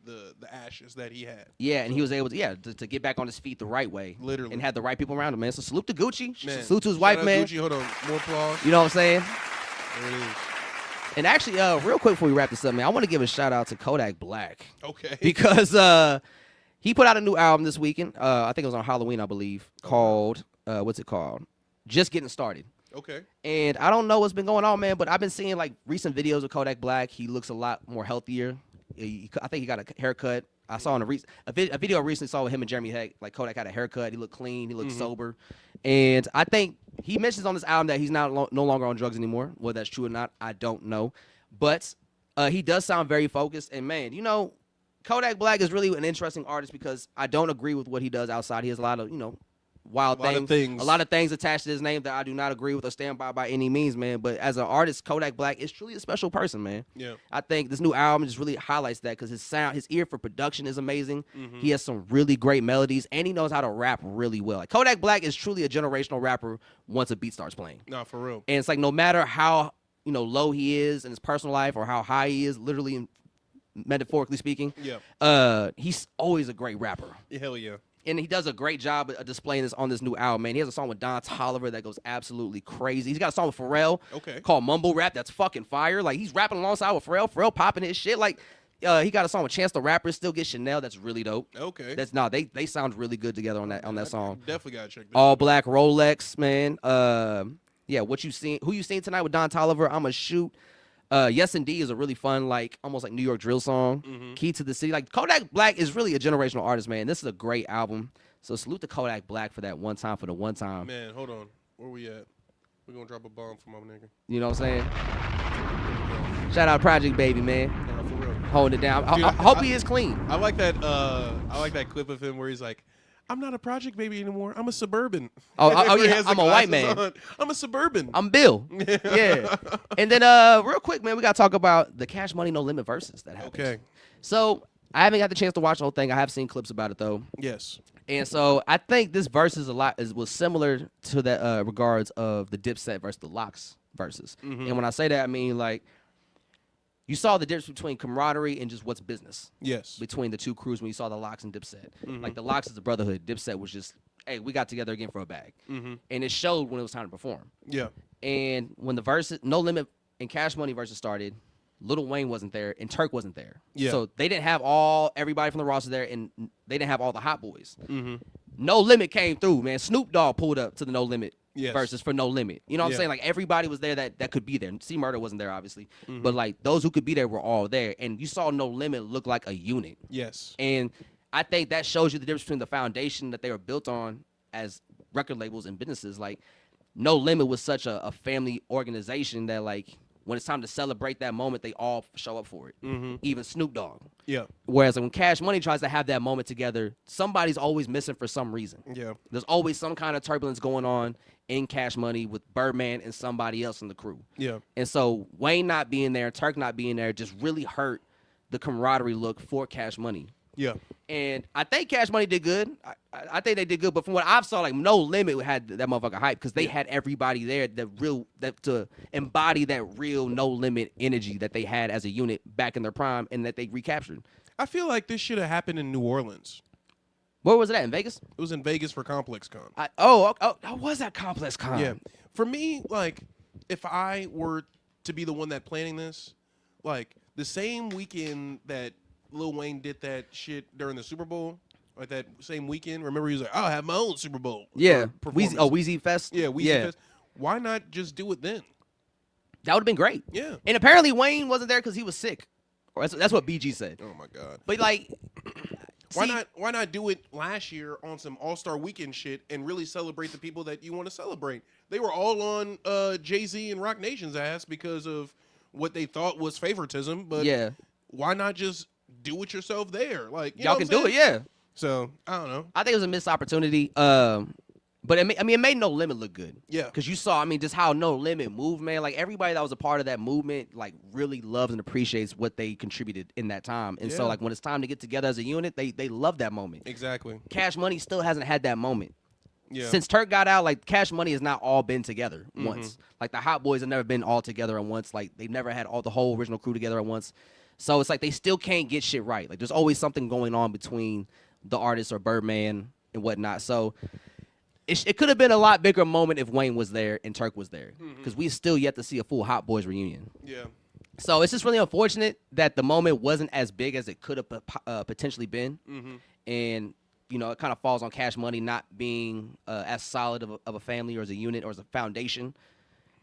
ashes that he had. Yeah, and he was able to get back on his feet the right way. Literally. And had the right people around him, man. So salute to Gucci. Man. Salute to his Shout wife, out man. Gucci. Hold on. More applause. You know what I'm saying? There it is. And actually, real quick before we wrap this up, man, I want to give a shout out to Kodak Black. Okay. Because he put out a new album this weekend. I think it was on Halloween, I believe, called, what's it called? Just Getting Started. Okay. And I don't know what's been going on, man, but I've been seeing like recent videos of Kodak Black. He looks a lot more healthier. I think he got a haircut. I saw in a video I recently saw with him and Jeremy Heck. Like Kodak had a haircut. He looked clean. He looked sober. And I think he mentions on this album that he's no longer on drugs anymore. Whether that's true or not, I don't know. But he does sound very focused. And man, you know, Kodak Black is really an interesting artist, because I don't agree with what he does outside. He has a lot of, you know, a lot of things attached to his name that I do not agree with or stand by any means, man. But as an artist, Kodak Black is truly a special person, man. Yeah. I think this new album just really highlights that, because his ear for production is amazing. He has some really great melodies, and he knows how to rap really well. Like Kodak Black is truly a generational rapper once a beat starts playing. No, for real. And it's like no matter how low he is in his personal life or how high he is, literally and metaphorically speaking. Yeah. He's always a great rapper. Hell yeah. And he does a great job of displaying this on this new album, man. He has a song with Don Toliver that goes absolutely crazy. He's got a song with Pharrell called Mumble Rap that's fucking fire. Like, he's rapping alongside with Pharrell. Pharrell popping his shit. Like, he got a song with Chance the Rapper, Still Get Chanel. That's really dope. Okay. They sound really good together on that song. Definitely gotta check this All out. Black Rolex, man. What you seen? Who you seen tonight with Don Toliver? I'ma Shoot. Yes Indeed is a really fun, like almost like New York drill song. Key to the City. Like, Kodak Black is really a generational artist, man. This is a great album. So salute to Kodak Black for that one time, for the one time. Man, hold on. Where we at? We're gonna drop a bomb for my nigga. You know what I'm saying? Shout out Project Baby, man. No, for real. Holding it down. Dude, I hope he is clean. I like that. I like that clip of him where he's like, "I'm not a Project Baby anymore. I'm a suburban." Oh Where he yeah, has the I'm a white glasses man. on. I'm a suburban. I'm Bill. Yeah. And then real quick, man, we gotta talk about the Cash Money No Limit verses that happened. Okay. So I haven't got the chance to watch the whole thing. I have seen clips about it though. Yes. And so I think this verse is was similar to that regards of the Dipset versus the Lox verses. And when I say that, I mean like you saw the difference between camaraderie and just what's business. Yes. Between the two crews when you saw the Lox and Dipset. Like the Lox is the brotherhood. Dipset was just, hey, we got together again for a bag. And it showed when it was time to perform. Yeah. And when the verses, No Limit and Cash Money verses started, Lil Wayne wasn't there and Turk wasn't there. Yeah. So they didn't have everybody from the roster there, and they didn't have all the hot boys. Mm-hmm. No Limit came through, man. Snoop Dogg pulled up to the No Limit Yes. verses for No Limit. You know what I'm Yeah. saying? Like everybody was there that could be there. C Murder wasn't there, obviously. But like those who could be there were all there. And you saw No Limit look like a unit. Yes. And I think that shows you the difference between the foundation that they were built on as record labels and businesses. Like No Limit was such a family organization that like when it's time to celebrate that moment, they all show up for it. Even Snoop Dogg. Yeah. Whereas when Cash Money tries to have that moment together, somebody's always missing for some reason. Yeah. There's always some kind of turbulence going on in Cash Money with Birdman and somebody else in the crew. Yeah. And so Wayne not being there, Turk not being there just really hurt the camaraderie look for Cash Money. Yeah. And I think Cash Money did good. I think they did good. But from what I've saw, like No Limit had that motherfucker hype because they had everybody there that to embody that real No Limit energy that they had as a unit back in their prime and that they recaptured. I feel like this should have happened in New Orleans. Where was it at? In Vegas? It was in Vegas for Complex Con. Oh, was that Complex Con? Yeah. For me, like, if I were to be the one that planning this, like, the same weekend that Lil Wayne did that shit during the Super Bowl, like that same weekend, remember he was like, I'll have my own Super Bowl. Yeah. performance. Weezy Fest? Yeah, Weezy Fest. Why not just do it then? That would have been great. Yeah. And apparently Wayne wasn't there because he was sick. Or that's what BG said. Oh, my God. But, like... Why not do it last year on some All-Star Weekend shit and really celebrate the people that you want to celebrate? They were all on Jay-Z and Rock Nation's ass because of what they thought was favoritism. But yeah. Why not just do it yourself there? Like y'all can do it, yeah. So I don't know. I think it was a missed opportunity. But it made No Limit look good. Yeah. Because you saw, just how No Limit moved, man. Like, everybody that was a part of that movement, like, really loves and appreciates what they contributed in that time. And so, like, when it's time to get together as a unit, they love that moment. Exactly. Cash Money still hasn't had that moment. Yeah. Since Turk got out, like, Cash Money has not all been together once. Like, the Hot Boys have never been all together at once. Like, they've never had the whole original crew together at once. So it's like they still can't get shit right. Like, there's always something going on between the artist or Birdman and whatnot. So... It could have been a lot bigger moment if Wayne was there and Turk was there, because we still yet to see a full Hot Boys reunion. Yeah. So it's just really unfortunate that the moment wasn't as big as it could have potentially been, and it kind of falls on Cash Money not being as solid of a family or as a unit or as a foundation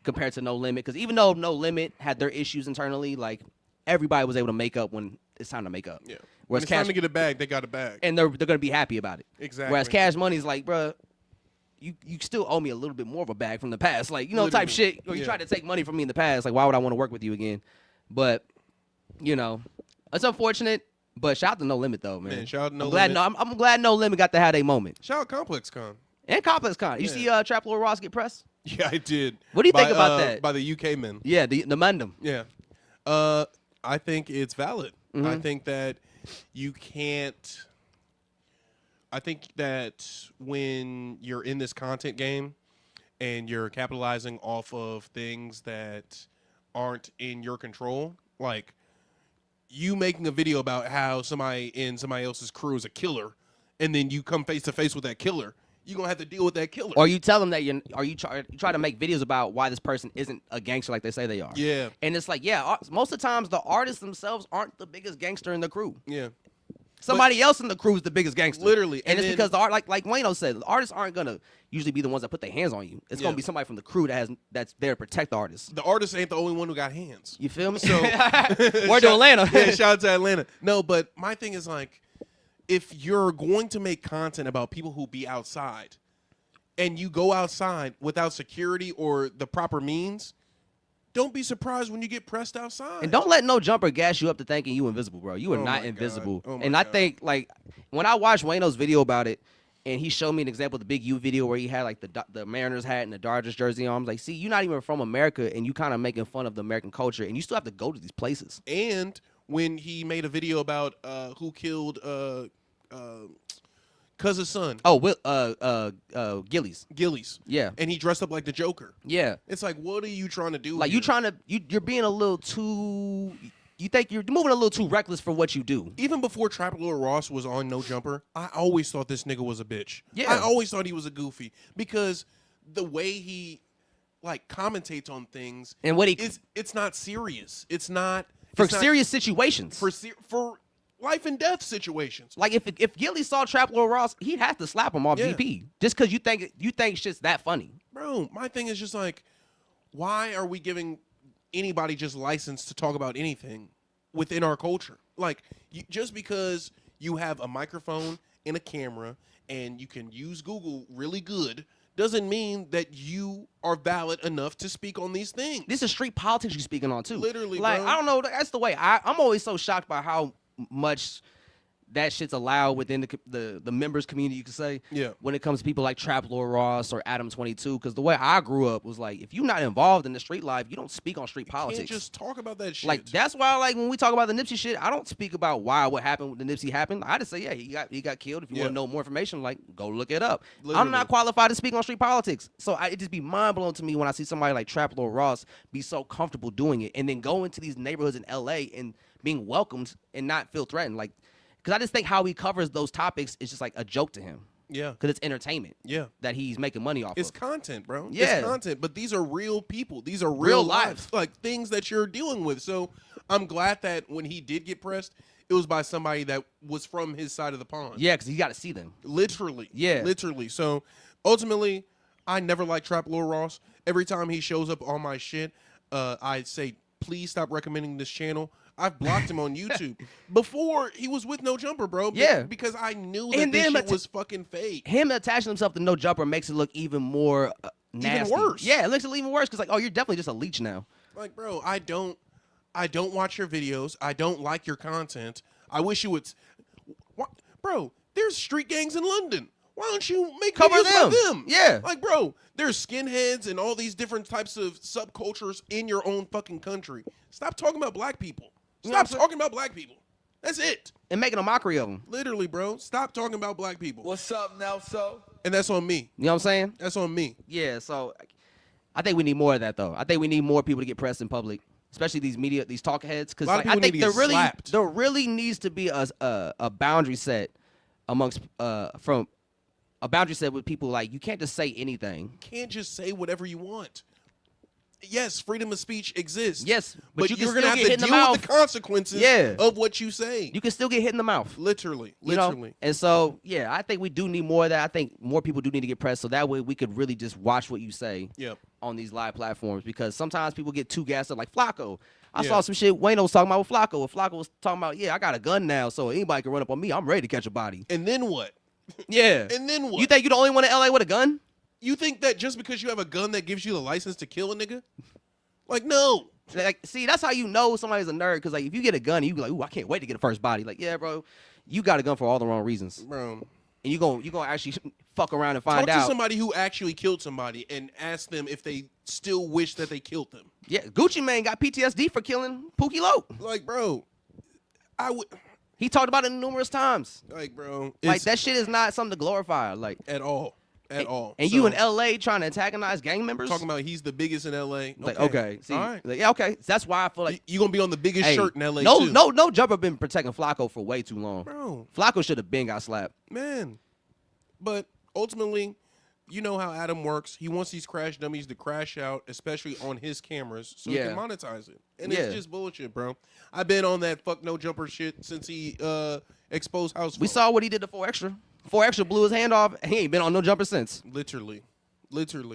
compared to No Limit. Because even though No Limit had their issues internally, like everybody was able to make up when it's time to make up. Yeah. Whereas when it's time to get a bag, they got a bag, and they're gonna be happy about it. Exactly. Whereas Cash Money's like, bruh, you still owe me a little bit more of a bag from the past. Like, type shit. Or you tried to take money from me in the past. Like, why would I want to work with you again? But, it's unfortunate. But shout out to No Limit, though, man. Shout out to No Limit. I'm glad No Limit got to have a moment. Shout out Complex Con. And Complex Con. You see Trap Lord Ross get pressed? Yeah, I did. What do you think about that? By the UK men. Yeah, the Mandem. Yeah. I think it's valid. I think that you can't... I think that when you're in this content game and you're capitalizing off of things that aren't in your control, like you making a video about how somebody in somebody else's crew is a killer, and then you come face to face with that killer, you're going to have to deal with that killer. Or you tell them that you try to make videos about why this person isn't a gangster like they say they are. Yeah. And it's like, most of the times the artists themselves aren't the biggest gangster in the crew. Yeah. Somebody else in the crew is the biggest gangster. Literally. And it's because the art, like Wayno said, the artists aren't going to usually be the ones that put their hands on you. It's going to be somebody from the crew that's there to protect the artist. The artist ain't the only one who got hands. You feel me? So Word to Atlanta. Yeah, shout out to Atlanta. No, but my thing is like, if you're going to make content about people who be outside, and you go outside without security or the proper means, don't be surprised when you get pressed outside. And don't let no jumper gas you up to thinking you invisible, bro. You are not invisible. I think, like, when I watched Wayno's video about it, and he showed me an example of the Big U video where he had, like, the Mariners hat and the Dodgers jersey on. I was like, see, you're not even from America, and you kind of making fun of the American culture, and you still have to go to these places. And when he made a video about who killed Cuz's son. Oh, Gillies. Gillies. Yeah. And he dressed up like the Joker. Yeah. It's like, what are you trying to do? Like, you're being a little too, you think you're moving a little too reckless for what you do. Even before Trap Lord Ross was on No Jumper, I always thought this nigga was a bitch. Yeah. I always thought he was a goofy because the way he, like, commentates on things. And what it's not serious. It's not. Serious situations. For life and death situations. Like if Gilly saw Trap Lord Ross, he'd have to slap him off GP just because you think shit's that funny. Bro, my thing is just like, why are we giving anybody just license to talk about anything within our culture? Like, just because you have a microphone and a camera and you can use Google really good doesn't mean that you are valid enough to speak on these things. This is street politics you're speaking on too. Literally, like, bro. I don't know. That's the way I'm always so shocked by how much that shit's allowed within the members community, you could say. Yeah. When it comes to people like Trap Lord Ross or Adam 22, because the way I grew up was like, if you're not involved in the street life, you don't speak on street politics. You can't just talk about that shit. Like, that's why, like, when we talk about the Nipsey shit, I don't speak about what happened with the Nipsey happened. I just say, yeah, he got killed. If you want to know more information, like, go look it up. Literally. I'm not qualified to speak on street politics. So it just be mind blowing to me when I see somebody like Trap Lord Ross be so comfortable doing it and then go into these neighborhoods in LA and being welcomed and not feel threatened. Like, because I just think how he covers those topics is just like a joke to him. Yeah. Because it's entertainment. Yeah. That he's making money off It's of. content, bro. Yeah. It's content, but these are real people. These are real lives. Like, things that you're dealing with. So I'm glad that when he did get pressed, it was by somebody that was from his side of the pond. Yeah, because you got to see them. Literally. Yeah. Literally. So ultimately, I never liked Trap Lord Ross. Every time he shows up on my shit, I say, please stop recommending this channel. I've blocked him on YouTube. Before, he was with No Jumper, bro. Yeah. Because I knew that this shit was fucking fake. Him attaching himself to No Jumper makes it look even more nasty. Even worse. Yeah, it makes it even worse because, like, oh, you're definitely just a leech now. Like, bro, I don't watch your videos. I don't like your content. I wish you would. Bro, there's street gangs in London. Why don't you make videos about them? Yeah. Like, bro, there's skinheads and all these different types of subcultures in your own fucking country. Stop talking about black people. Stop talking about black people. That's it. And making a mockery of them. Literally, bro. Stop talking about black people. What's up, Nelso? And that's on me. You know what I'm saying? That's on me. Yeah, so I think we need more of that, though. I think we need more people to get pressed in public, especially these talk heads. Because like, I think there really needs to be a boundary set amongst from a boundary set with people. Like, you can't just say anything. You can't just say whatever you want. Yes, freedom of speech exists. Yes, but you're going to have to deal with the consequences of what you say. You can still get hit in the mouth. Literally. You know? And so, yeah, I think we do need more of that. I think more people do need to get pressed so that way we could really just watch what you say on these live platforms, because sometimes people get too gassed up, like Flacco. I saw some shit Wayno was talking about with Flacco. If Flacco was talking about, I got a gun now, so anybody can run up on me. I'm ready to catch a body. And then what? Yeah. And then what? You think you're the only one in LA with a gun? You think that just because you have a gun that gives you the license to kill a nigga? Like, no. Like, see, that's how you know somebody's a nerd. Because, like, if you get a gun, you be like, ooh, I can't wait to get a first body. Like, yeah, bro, you got a gun for all the wrong reasons. Bro. And you gonna actually fuck around and find out. Talk to somebody who actually killed somebody and ask them if they still wish that they killed them. Yeah, Gucci Mane got PTSD for killing Pookie Loc. Like, bro, he talked about it numerous times. Like, bro. Like, that shit is not something to glorify. Like, at all. at all. And you in LA trying to antagonize gang members? Talking about he's the biggest in LA. Okay. Like, okay. See, all right. like, yeah, okay. So that's why I feel like you gonna be on the biggest shirt in LA too. No jumper been protecting Flacco for way too long. Bro. Flacco should have been got slapped. Man. But ultimately, you know how Adam works. He wants these crash dummies to crash out, especially on his cameras, so he can monetize it. And it's just bullshit, bro. I've been on that fuck no jumper shit since he exposed House Phone. We saw what he did to 4 Extra. 4 Extra blew his hand off, and he ain't been on no jumper since. Literally.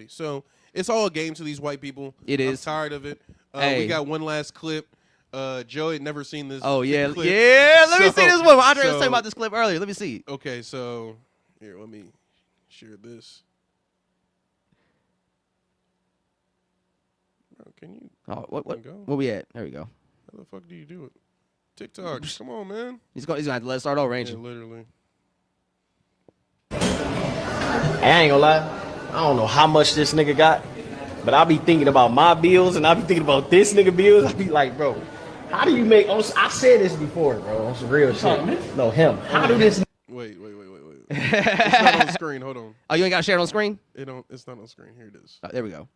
So it's all a game to these white people. It is. I'm tired of it. We got one last clip. Joe had never seen this. Oh, yeah. clip. Yeah, let me see this one. Andre was talking about this clip earlier. Let me see. Okay, so here, let me share this. Can you? Oh, what go? Where we at? There we go. How the fuck do you do it? TikTok. Come on, man. He's gonna have to let it start over, ain't Yeah, you? literally. I ain't gonna lie, I don't know how much this nigga got, but I be thinking about my bills and I be thinking about this nigga bills. I be like, bro, how do you make? I said this before, bro. On some real shit. No, him. How do this? Wait. It's not on the screen. Hold on. Oh, you ain't got to share it on screen? It's not on screen. Here it is. There we go.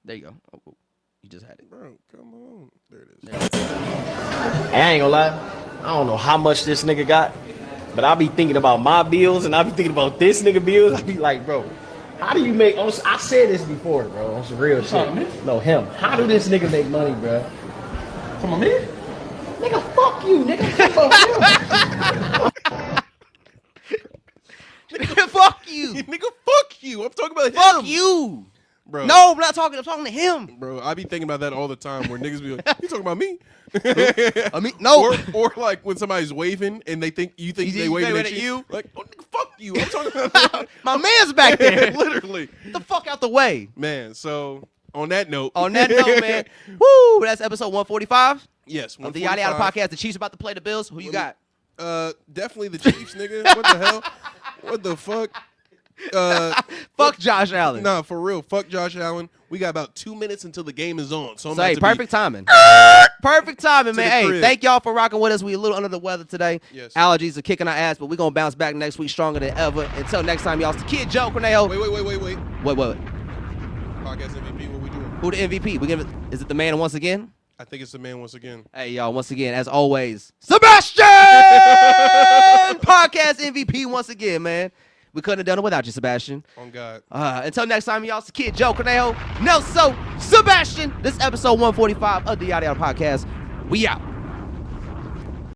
There you go. Oh, you just had it. Bro, come on. There it is. I ain't gonna lie, I don't know how much this nigga got, but I be thinking about my bills and I be thinking about this nigga bills. I be like, bro, how do you make? I said this before, bro. On some real shit. No, him. How do this nigga make money, bro? Come on, man. Nigga, fuck you, nigga. Nigga, fuck you. Nigga, fuck you. I'm talking about him. Fuck you. Bro. No, I'm not talking. I'm talking to him. Bro, I be thinking about that all the time where niggas be like, you talking about me? I mean, no. Or like when somebody's waving and they think they waving at you. Like, oh, nigga, fuck you. I'm talking about my man's back there. Literally. Get the fuck out the way. Man, so on that note. Man. Woo, that's episode 145. Yes, of the Yada Yada podcast. The Chiefs about to play the Bills. Who you got? Definitely the Chiefs, nigga. What the hell? What the fuck? Fuck Josh Allen. Nah, for real. Fuck Josh Allen. We got about 2 minutes until the game is on. So I'm perfect timing. Perfect timing, man. Hey, thank y'all for rocking with us. We a little under the weather today. Yes. Allergies are kicking our ass, but we're going to bounce back next week stronger than ever. Until next time, y'all. It's the Kid Joe Cornejo. Wait. What? Podcast MVP, what we doing? Who the MVP? Is it the man once again? I think it's the man once again. Hey, y'all, once again, as always, Sebastian! Podcast MVP once again, man. We couldn't have done it without you, Sebastian. On God. Until next time, y'all, it's the Kid Joe Cornejo, Nelson, Sebastian. This episode 145 of the Yada Yada podcast. We out.